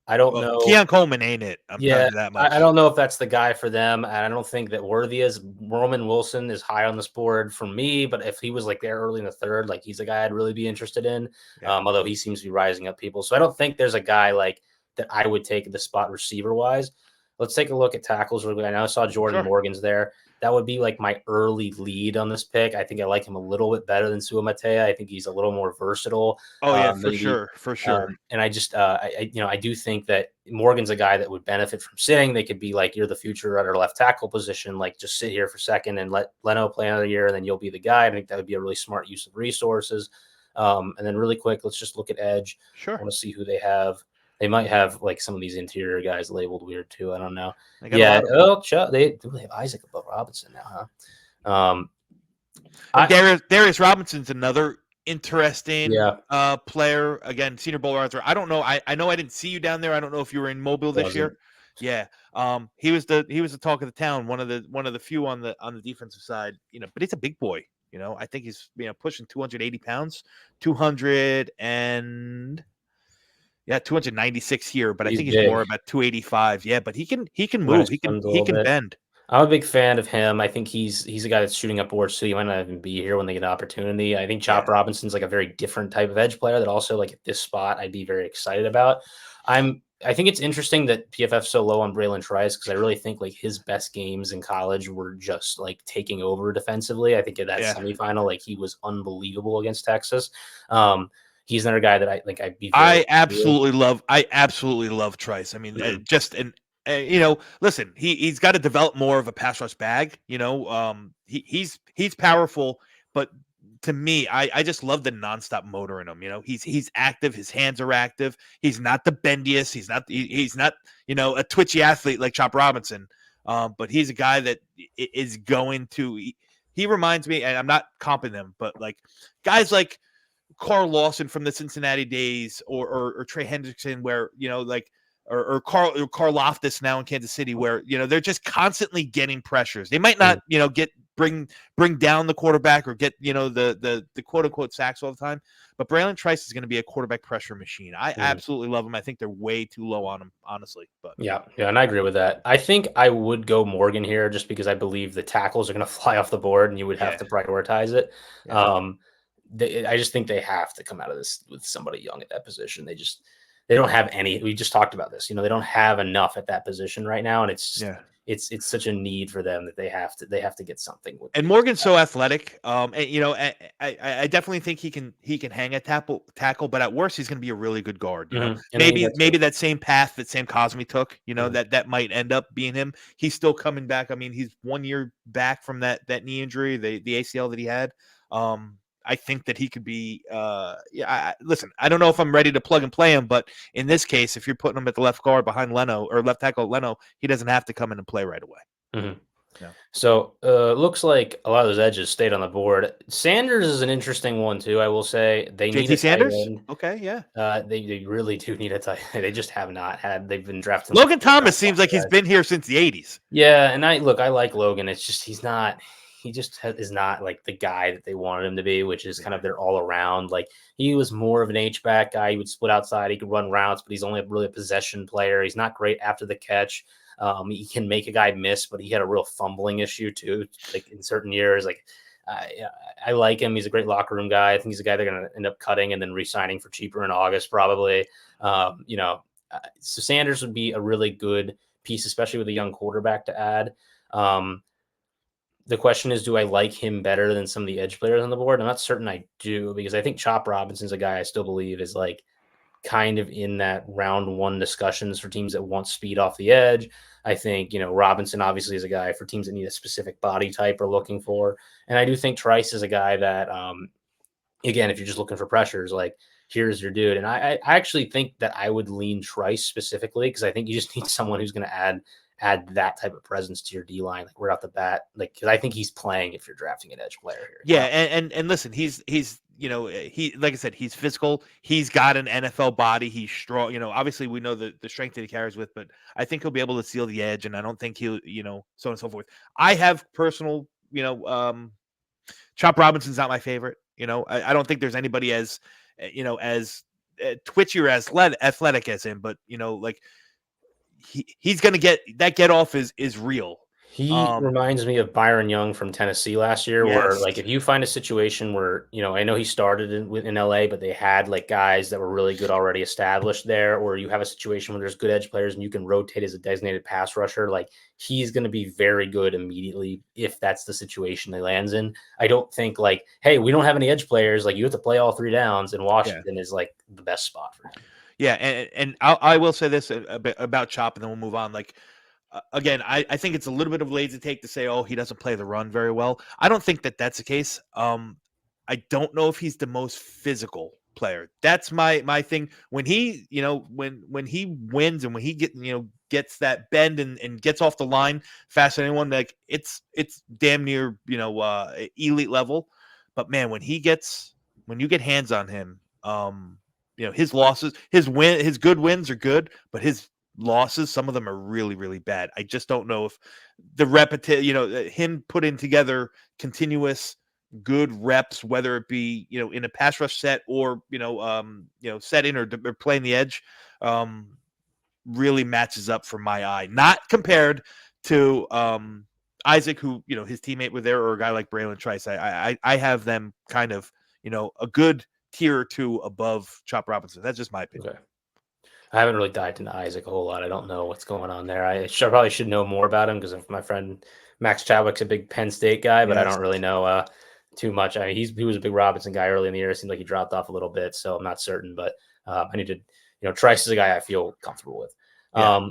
I don't Well, know. Keon Coleman ain't it. I'm telling Yeah, you that I much. don't know if that's the guy for them. And I don't think that Worthy is. Roman Wilson is high on this board for me, but if he was like there early in the third, like he's a guy I'd really be interested in. Yeah. Although he seems to be rising up people. So I don't think there's a guy like that I would take the spot receiver wise. Let's take a look at tackles real quick. I know I saw Jordan Sure. Morgan's there. That would be like my early lead on this pick. I think I like him a little bit better than Sua Matea. I think he's a little more versatile, Oh yeah, for maybe. sure, for sure. And I just, I do think that Morgan's a guy that would benefit from sitting. They could be like, you're the future at our left tackle position. Like, just sit here for a second and let Leno play another year, and then you'll be the guy. I think that would be a really smart use of resources. And then really quick, let's just look at edge. I Sure. want to see who they have. They might have like some of these interior guys labeled weird too. I don't know. They got a Yeah. lot of Oh, they have Isaac above Robinson now, huh? Darius Robinson's another interesting Yeah, player. Again, Senior Bowl answer. I don't know. I know I didn't see you down there. I don't know if you were in Mobile this wasn't. year. Yeah. He was the talk of the town. One of the few on the defensive side. But he's a big boy. I think he's pushing 280 pounds, 200 and yeah, 296 here. But I He's think he's big. more about 285. Yeah, but he can When move. his He can son's a he little can bit. bend. I'm a big fan of him. I think he's a guy that's shooting up boards too. He might not even be here when they get an opportunity. I think Yeah. Chop Robinson's like a very different type of edge player that also like at this spot I'd be very excited about. I think it's interesting that PFF's so low on Braylon Trice because I really think like his best games in college were just like taking over defensively. I think in that Yeah. semifinal, like he was unbelievable against Texas. He's another guy that I think I'd be very I absolutely love Trice. I mean, just listen, he's got to develop more of a pass rush bag. He's powerful, but to me, I just love the nonstop motor in him. He's active. His hands are active. He's not the bendiest. He's not a twitchy athlete like Chop Robinson. But he's a guy that is going to. He reminds me, and I'm not comping them, but like guys like Carl Lawson from the Cincinnati days, or Trey Hendrickson, where or Carl Loftus now in Kansas City, where they're just constantly getting pressures. They might not bring down the quarterback or get the quote unquote sacks all the time, but Braylon Trice is going to be a quarterback pressure machine. I absolutely love him. I think they're way too low on him, honestly. But yeah, and I agree with that. I think I would go Morgan here just because I believe the tackles are going to fly off the board and you would have yeah, to prioritize it. yeah. I just think they have to come out of this with somebody young at that position. They just they don't have any. We just talked about this. They don't have enough at that position right now, and it's just, Yeah. it's such a need for them that they have to get something with. And Morgan's so athletic. And I definitely think he can hang a tackle, but at worst he's going to be a really good guard. And then you Maybe that same path that Sam Cosmi took. Mhm. That might end up being him. He's still coming back. I mean, he's 1 year back from that knee injury, the ACL that he had. I think that he could be. Listen, I don't know if I'm ready to plug and play him, but in this case, if you're putting him at the left guard behind Leno or left tackle Leno, he doesn't have to come in and play right away. Mhm. No. So looks like a lot of those edges stayed on the board. Sanders is an interesting one too. I will say they need JT a tight Sanders? end. Okay, yeah. They really do need a tight end. They just have not had. They've been drafting Logan Thomas seems like he's been here since the 80s. Yeah, and I like Logan. It's just he's not. He just is not like the guy that they wanted him to be, which is kind of their all around. Like he was more of an H-back guy. He would split outside. He could run routes, but he's only really a possession player. He's not great after the catch. He can make a guy miss, but he had a real fumbling issue too. Like in certain years, like I like him. He's a great locker room guy. I think he's a guy they're going to end up cutting and then re-signing for cheaper in August, probably. So Sanders would be a really good piece, especially with a young quarterback to add. The question is, do I like him better than some of the edge players on the board? I'm not certain I do, because I think Chop Robinson's a guy I still believe is like kind of in that round one discussions for teams that want speed off the edge. I think, Robinson obviously is a guy for teams that need a specific body type or looking for. And I do think Trice is a guy that, again, if you're just looking for pressures, like here's your dude. And I actually think that I would lean Trice specifically, because I think you just need someone who's going to add that type of presence to your D line, like right off the bat. Like, because I think he's playing if you're drafting an edge player here. Yeah, and listen, he's he, like I said, he's physical. He's got an NFL body. He's strong. Obviously we know the strength that he carries with, but I think he'll be able to seal the edge, and I don't think he'll, so on and so forth. I have personal, Chop Robinson's not my favorite. I don't think there's anybody as twitchy or as athletic as him, but like he's gonna get off is real. He reminds me of Byron Young from Tennessee last year, where like if you find a situation where, I know he started in LA, but they had like guys that were really good already established there, or you have a situation where there's good edge players and you can rotate as a designated pass rusher, like he's going to be very good immediately if that's the situation he lands in. I don't think like, hey, we don't have any edge players, like you have to play all three downs, and Washington is like the best spot for him. Yeah, and I will say this a bit about Chop, and then we'll move on. Like, again, I think it's a little bit of a lazy take to say, oh, he doesn't play the run very well. I don't think that that's the case. I don't know if he's the most physical player. That's my thing. When he, when he wins and when he gets that bend and gets off the line faster than anyone, like it's damn near, elite level. But man, when you get hands on him, his losses, his good wins are good, but his losses, some of them are really, really bad. I just don't know if the repetition, him putting together continuous good reps, whether it be, in a pass rush set or, setting or playing the edge, really matches up for my eye. Not compared to Isaac, who, his teammate were there, or a guy like Braylon Trice. I have them kind of, a good tier or two above Chop Robinson. That's just my opinion. Okay. I haven't really dived into Isaac a whole lot. I don't know what's going on there. I probably should know more about him, because my friend Max Chadwick's a big Penn State guy, but I don't really know too much. I mean, he was a big Robinson guy early in the year. It seemed like he dropped off a little bit, so I'm not certain. But I need to, Trice is a guy I feel comfortable with. Yeah.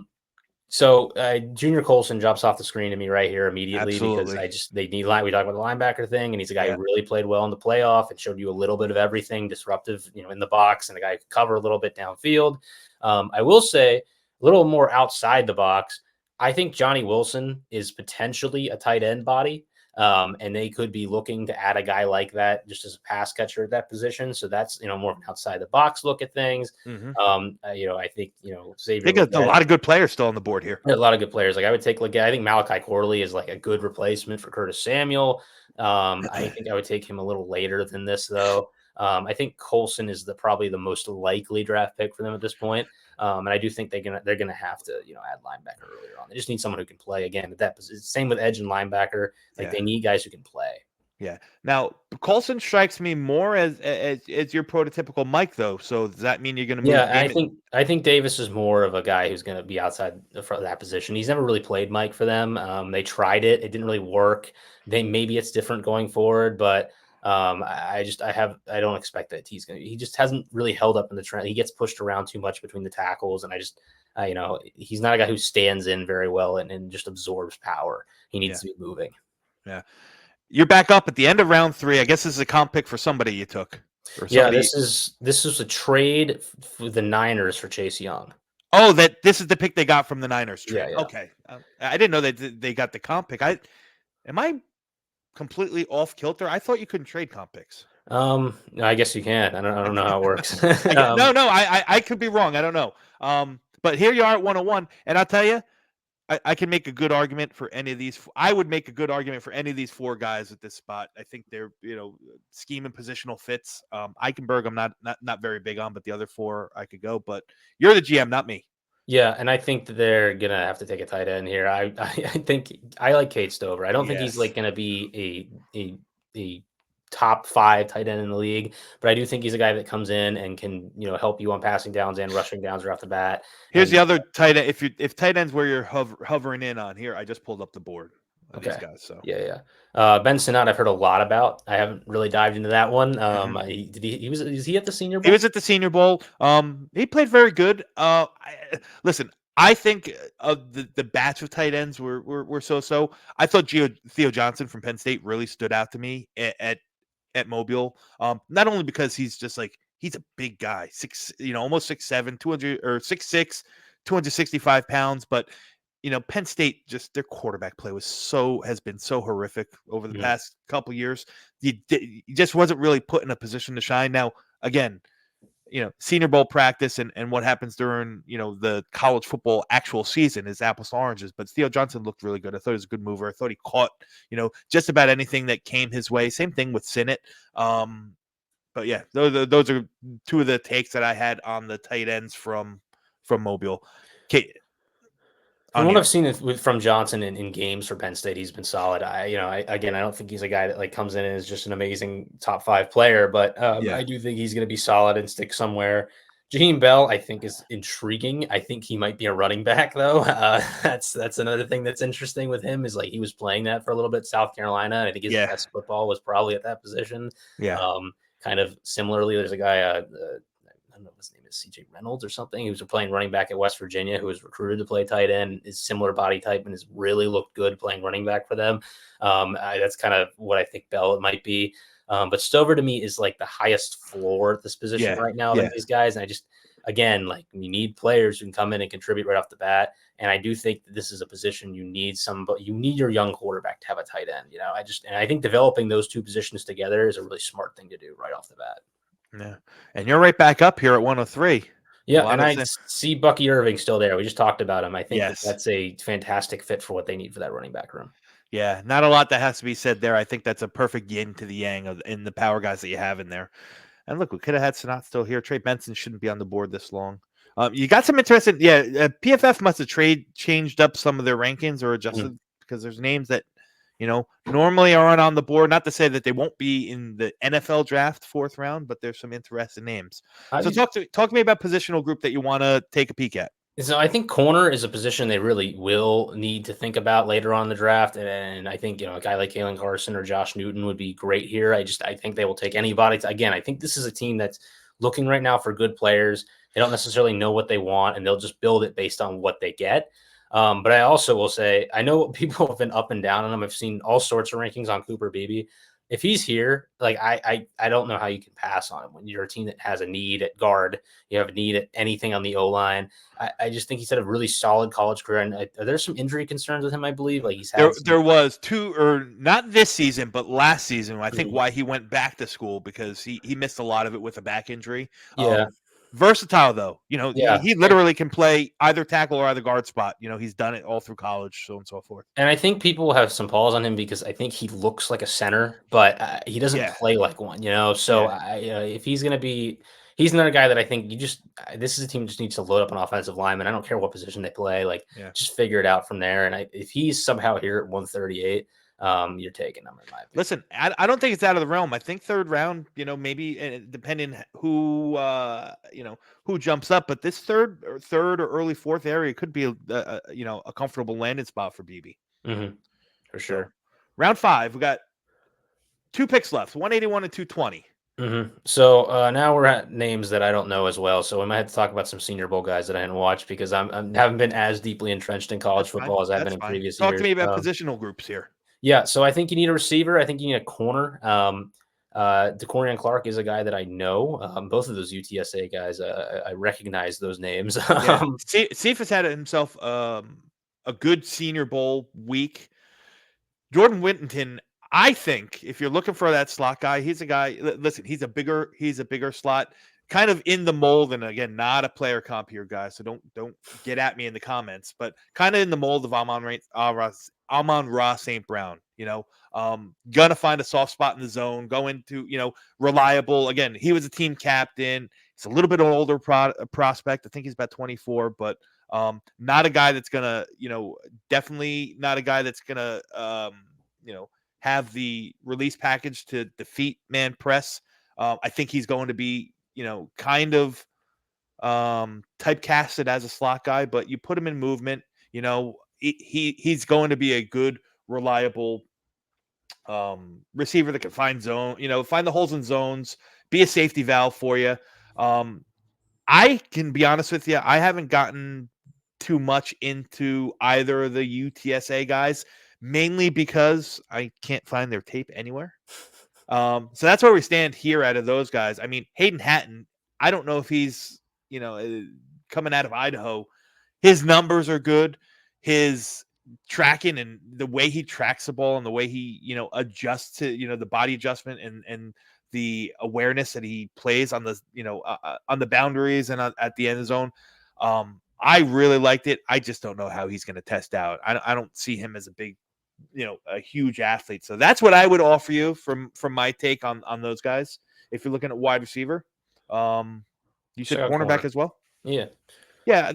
So Junior Colson drops off the screen to me right here immediately. Absolutely. Because they need line. We talked about the linebacker thing, and he's a guy who really played well in the playoff and showed you a little bit of everything, disruptive, in the box, and a guy who could cover a little bit downfield. I will say a little more outside the box. I think Johnny Wilson is potentially a tight end body. And they could be looking to add a guy like that just as a pass catcher at that position. So that's, more of an outside the box look at things. Mm-hmm. I think, Xavier, they got a lot of good players still on the board here. A lot of good players. Like I would take, I think Malachi Corley is like a good replacement for Curtis Samuel. I think I would take him a little later than this though. I think Colson is probably the most likely draft pick for them at this point. And I do think they're gonna have to, add linebacker earlier on. They just need someone who can play again at that position. Same with edge and linebacker. Like they need guys who can play. Yeah. Now, Colson strikes me more as your prototypical Mike, though. So does that mean you're going to Yeah, move and I him? think I think Davis is more of a guy who's going to be outside of that position. He's never really played Mike for them. They tried it; it didn't really work. Maybe it's different going forward, but I don't expect that he's going. He just hasn't really held up in the trend. He gets pushed around too much between the tackles, and he's not a guy who stands in very well and just absorbs power. He Yeah. needs to be moving. Yeah. You're back up at the end of round 3. I guess this is a comp pick for somebody you took or Yeah, somebody. this is a trade for the Niners for Chase Young. Oh, that this is the pick they got from the Niners Yeah, trade. yeah. Okay. I didn't know that they got the comp pick. Am I completely off kilter? I thought you couldn't trade comp picks. I guess you can. I don't know how it works. No, I could be wrong. I don't know. But here you are at 101, and I'll tell you, I can make a good argument for any of these. I would make a good argument for any of these 4 guys at this spot. I think they're scheme and positional fits. Eichenberg, I'm not very big on, but the other 4 I could go. But you're the GM, not me. Yeah, and I think that they're gonna have to take a tight end here. I think I like Kate Stover. I don't think he's Yes. like gonna be a top 5 tight end in the league, but I do think he's a guy that comes in and can help you on passing downs and rushing downs right off the bat. Here's And the other tight end. If tight ends where you're hovering in on here, I just pulled up the board of these okay, guys. So yeah, yeah. Ben Sinnott, I've heard a lot about. I haven't really dived into that one. Is he at the Senior he Bowl? was at the Senior Bowl. He played very good. Listen, I think of the batch of tight ends were so. I thought Theo Johnson from Penn State really stood out to me at Mobile. Not only because he's just like he's a big guy, almost 6'7", 200 or 6'6", 265 pounds, but Penn State just their quarterback play has been so horrific over the Mhm. past couple years. He just wasn't really put in a position to shine. Now, again, Senior Bowl practice and what happens during, the college football actual season is apples to oranges. But Theo Johnson looked really good. I thought he was a good mover. I thought he caught, just about anything that came his way. Same thing with Sinnott. But yeah, those are 2 of the takes that I had on the tight ends from Mobile. Okay, From on what you. I've seen from Johnson in games for Penn State, he's been solid. I don't think he's a guy that like comes in and is just an amazing top 5 player, but Yeah. I do think he's going to be solid and stick somewhere. Jaheim Bell, I think, is intriguing. I think he might be a running back, though. That's another thing that's interesting with him is like he was playing that for a little bit, South Carolina. And I think his Yeah. best football was probably at that position. Yeah. Kind of similarly, there's a guy, I don't know if his name is CJ Reynolds or something. He was playing running back at West Virginia, who was recruited to play tight end, is similar body type, and has really looked good playing running back for them. That's kind of what I think Bell might be. But Stover to me is like the highest floor at this position Yeah. right now Yeah. than these guys. And again, like you need players who can come in and contribute right off the bat. And I do think that this is a position you need your young quarterback to have a tight end. And I think developing those 2 positions together is a really smart thing to do right off the bat. Yeah. And you're right back up here at 103. Yeah, A lot and of I see Bucky Irving still there. We just talked about him. I think Yes. that's a fantastic fit for what they need for that running back room. Yeah, not a lot that has to be said there. I think that's a perfect yin to the yang in the power guys that you have in there. And look, we could have had Sanat still here. Trey Benson shouldn't be on the board this long. You got some interesting. Yeah, PFF must have changed up some of their rankings or adjusted because there's names that normally aren't on the board. Not to say that they won't be in the NFL draft 4th round, but there's some interesting names. So talk to me about positional group that you want to take a peek at. So I think corner is a position they really will need to think about later on in the draft, and I think a guy like Kalen Carson or Josh Newton would be great here. I think they will take anybody. Again, I think this is a team that's looking right now for good players. They don't necessarily know what they want, and they'll just build it based on what they get. But I also will say I know people have been up and down on him. I've seen all sorts of rankings on Cooper Beebe. If he's here, like I don't know how you can pass on him when you're a team that has a need at guard, you have a need at anything on the O line. I just think he's had a really solid college career, and there's some injury concerns with him. I believe like he's had there was 2 or not this season, but last season. I think Mhm. why he went back to school because he missed a lot of it with a back injury. Yeah. Versatile though, Yeah. he literally can play either tackle or either guard spot. He's done it all through college, so on and so forth. And I think people have some pause on him because I think he looks like a center, but he doesn't Yeah. play like one, So Yeah. if he's going to be, he's another guy that I think this is a team that just needs to load up an offensive lineman. I don't care what position they play, like Yeah. just figure it out from there. And if he's somehow here at 138, you're taking them, in my opinion. Listen, I don't think it's out of the realm. I think third round, maybe depending who who jumps up, but this third or early fourth area could be a comfortable landing spot for BB. For sure. So, round 5, we got 2 picks left, 181 and 220. So now we're at names that I don't know as well. So we might have to talk about some Senior Bowl guys that I didn't watch because I haven't been as deeply entrenched in college football as I've been in previous years. Talk to me about positional groups here. Yeah, so I think you need a receiver. I think you need a corner. DeCorian Clark is a guy that I know. Both of those UTSA guys, I recognize those names. Yeah. Cephas had himself a good Senior Bowl week. Jordan Whittington, I think, if you're looking for that slot guy, he's a guy. Listen, he's a bigger slot, kind of in the mold, and again, not a player comp here, guys. So don't get at me in the comments, but kind of in the mold of Amon-Ra St. Brown. Gonna find a soft spot in the zone, go into reliable. Again, he was a team captain. He's a little bit older prospect. I think he's about 24, but not a guy that's gonna, definitely not a guy that's gonna, have the release package to defeat man press. I think he's going to be, kind of typecasted as a slot guy, but you put him in movement, he's going to be a good, reliable receiver that can find find the holes in zones, be a safety valve for you. I can be honest with you, I haven't gotten too much into either of the UTSA guys, mainly because I can't find their tape anywhere. So that's where we stand here out of those guys. I mean, Hayden Hatton, I don't know if he's, coming out of Idaho. His numbers are good. His tracking and the way he tracks the ball and the way he, adjusts to, the body adjustment and the awareness that he plays on the, on the boundaries and at the end zone. I really liked it. I just don't know how he's going to test out. I don't see him as a big, a huge athlete. So that's what I would offer you from my take on those guys. If you're looking at wide receiver, you said cornerback as well. Yeah.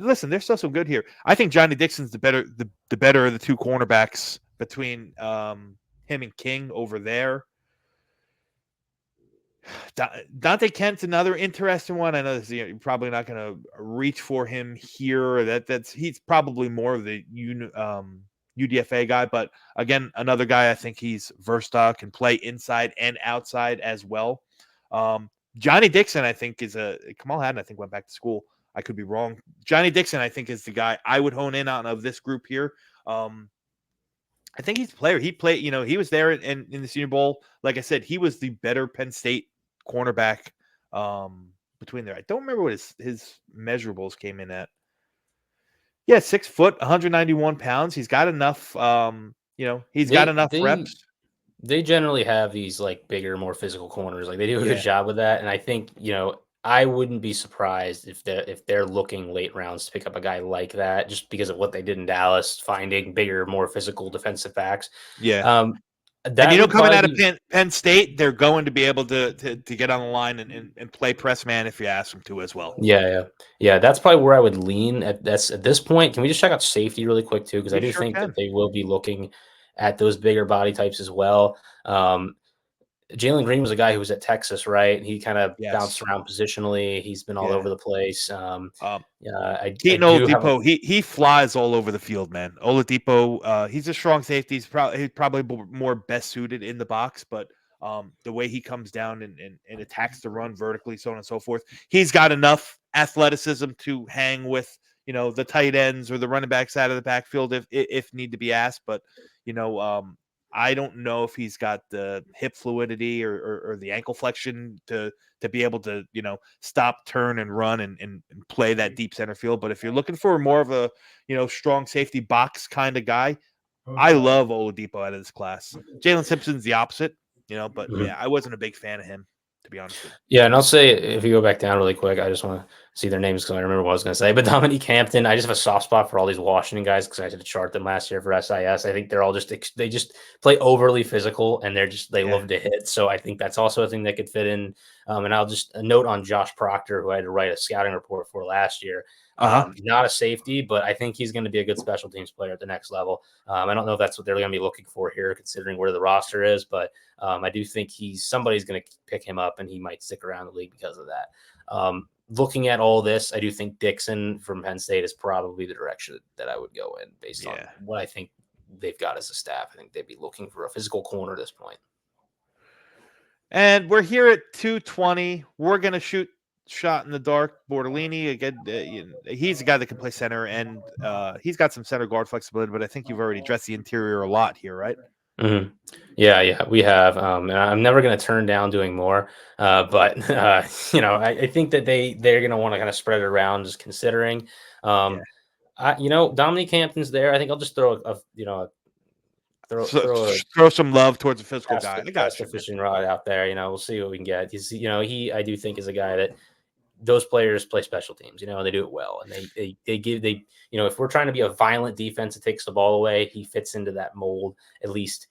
Listen, there's still some good here. I think Johnny Dixon's the better of the two cornerbacks between him and King over there. Dante Kent's another interesting one. I know you're probably not going to reach for him here. He's probably more of the UDFA guy, but again, another guy I think he's versatile, can play inside and outside as well. Johnny Dixon, I think, is Kamal Haddon, I think, went back to school. I could be wrong. Johnny Dixon, I think, is the guy I would hone in on of this group here. I think he's a player. He played, he was there in the Senior Bowl. Like I said, he was the better Penn State cornerback between there. I don't remember what his measurables came in at. Yeah, 6 foot, 191 pounds. He's got enough, he's got enough reps. They generally have these like bigger, more physical corners. Like they do a good job with that. And I think, I wouldn't be surprised if they're looking late rounds to pick up a guy like that, just because of what they did in Dallas, finding bigger, more physical defensive backs. Yeah. And coming out of Penn State, they're going to be able to get on the line and play press man if you ask them to as well. Yeah. That's probably where I would lean at this point. Can we just check out safety really quick too? Because I do think that they will be looking at those bigger body types as well. Jalen Green was a guy who was at Texas, right? He kind of bounced around positionally. He's been all over the place. Keaton Oladipo, he flies all over the field, man. Oladipo, he's a strong safety. He's probably more best suited in the box, but the way he comes down and attacks the run vertically, so on and so forth, he's got enough athleticism to hang with the tight ends or the running backs out of the backfield if need to be asked. But I don't know if he's got the hip fluidity or the ankle flexion to be able to, stop, turn, and run and play that deep center field. But if you're looking for more of a, strong safety box kind of guy, I love Oladipo out of this class. Jalen Simpson's the opposite, but I wasn't a big fan of him, to be honest with you. Yeah, and I'll say, if you go back down really quick, I just want to see their names because I remember what I was going to say. But Dominique Hampton, I just have a soft spot for all these Washington guys because I had to chart them last year for SIS. I think they're all they just play overly physical and they love to hit. So I think that's also a thing that could fit in. And I'll just a note on Josh Proctor, who I had to write a scouting report for last year. Not a safety, but I think he's going to be a good special teams player at the next level. I don't know if that's what they're going to be looking for here, considering where the roster is, but I do think somebody's going to pick him up, and he might stick around the league because of that. Looking at all this, I do think Dixon from Penn State is probably the direction that I would go in based on what I think they've got as a staff. I think they'd be looking for a physical corner at this point. And we're here at 2:20. We're going to shoot shot in the dark. Bortolini, again, he's a guy that can play center, and he's got some center guard flexibility, but I think you've already addressed the interior a lot here, right? Mm-hmm. Yeah, we have. And I'm never going to turn down doing more, but I think that they're going to want to kind of spread it around, just considering. Dominique Hampton's there. I think I'll just throw throw some love towards a physical guy. I got the fishing rod out there. We'll see what we can get. I do think is a guy that those players play special teams, and they do it well. And if we're trying to be a violent defense that takes the ball away, he fits into that mold, at least,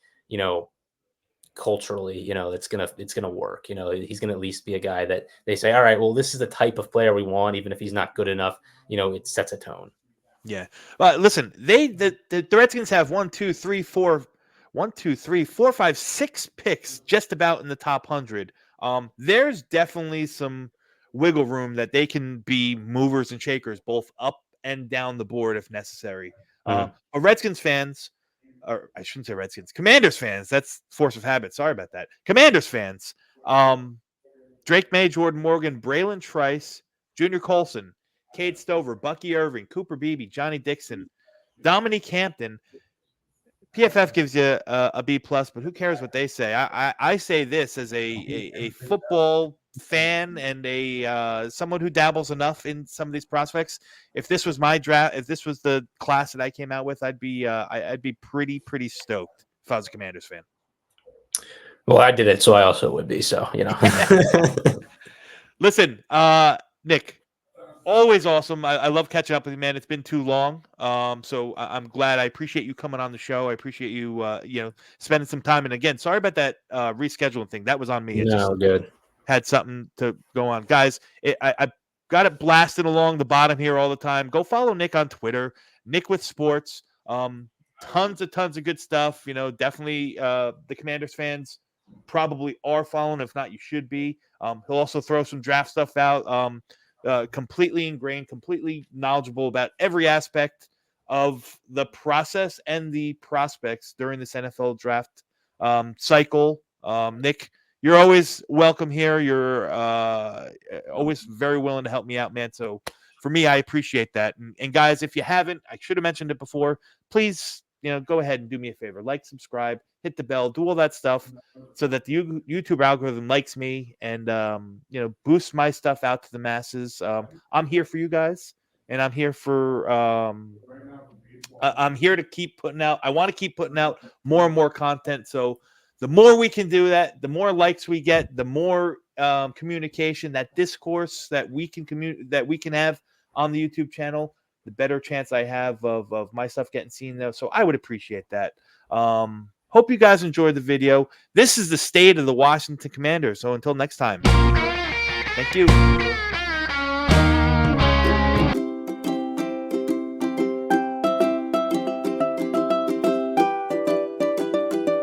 culturally, it's going to work. He's going to at least be a guy that they say, all right, well, this is the type of player we want, even if he's not good enough, it sets a tone. Yeah. Listen, the Redskins have 6 picks just about in the top 100. There's definitely some wiggle room that they can be movers and shakers both up and down the board if necessary. Redskins fans, or I shouldn't say Redskins, Commanders fans, that's force of habit. Sorry about that. Commanders fans, Drake May, Jordan Morgan, Braylon Trice, Junior Colson, Cade Stover, Bucky Irving, Cooper Beebe, Johnny Dixon, Dominique Hampton. PFF gives you a B+, but who cares what they say? I say this as a football fan and a someone who dabbles enough in some of these prospects. If this was my draft, if this was the class that I came out with, I'd be pretty stoked if I was a Commanders fan. Well, I did it, so I also would be. So Listen, Nick. Always awesome. I love catching up with you, man. It's been too long. So I'm glad. I appreciate you coming on the show. I appreciate you, spending some time. And again, sorry about that rescheduling thing. That was on me. Good. Had something to go on. Guys, I got it blasted along the bottom here all the time. Go follow Nick on Twitter, Nick with Sports. Tons of good stuff. Definitely the Commanders fans probably are following. If not, you should be. He'll also throw some draft stuff out. Completely ingrained, completely knowledgeable about every aspect of the process and the prospects during this NFL draft cycle. Nick, you're always welcome here. You're always very willing to help me out, man. So for me, I appreciate that. And guys, if you haven't, I should have mentioned it before, please, go ahead and do me a favor. Like, subscribe, hit the bell, do all that stuff so that the YouTube algorithm likes me and, boosts my stuff out to the masses. I'm here for you guys, and I'm here for I'm here to keep putting out. I want to keep putting out more and more content. So the more we can do that, the more likes we get, the more communication, that discourse that we can have on the YouTube channel, the better chance I have of my stuff getting seen there. So I would appreciate that. Hope you guys enjoyed the video. This is the state of the Washington Commanders. So until next time, thank you.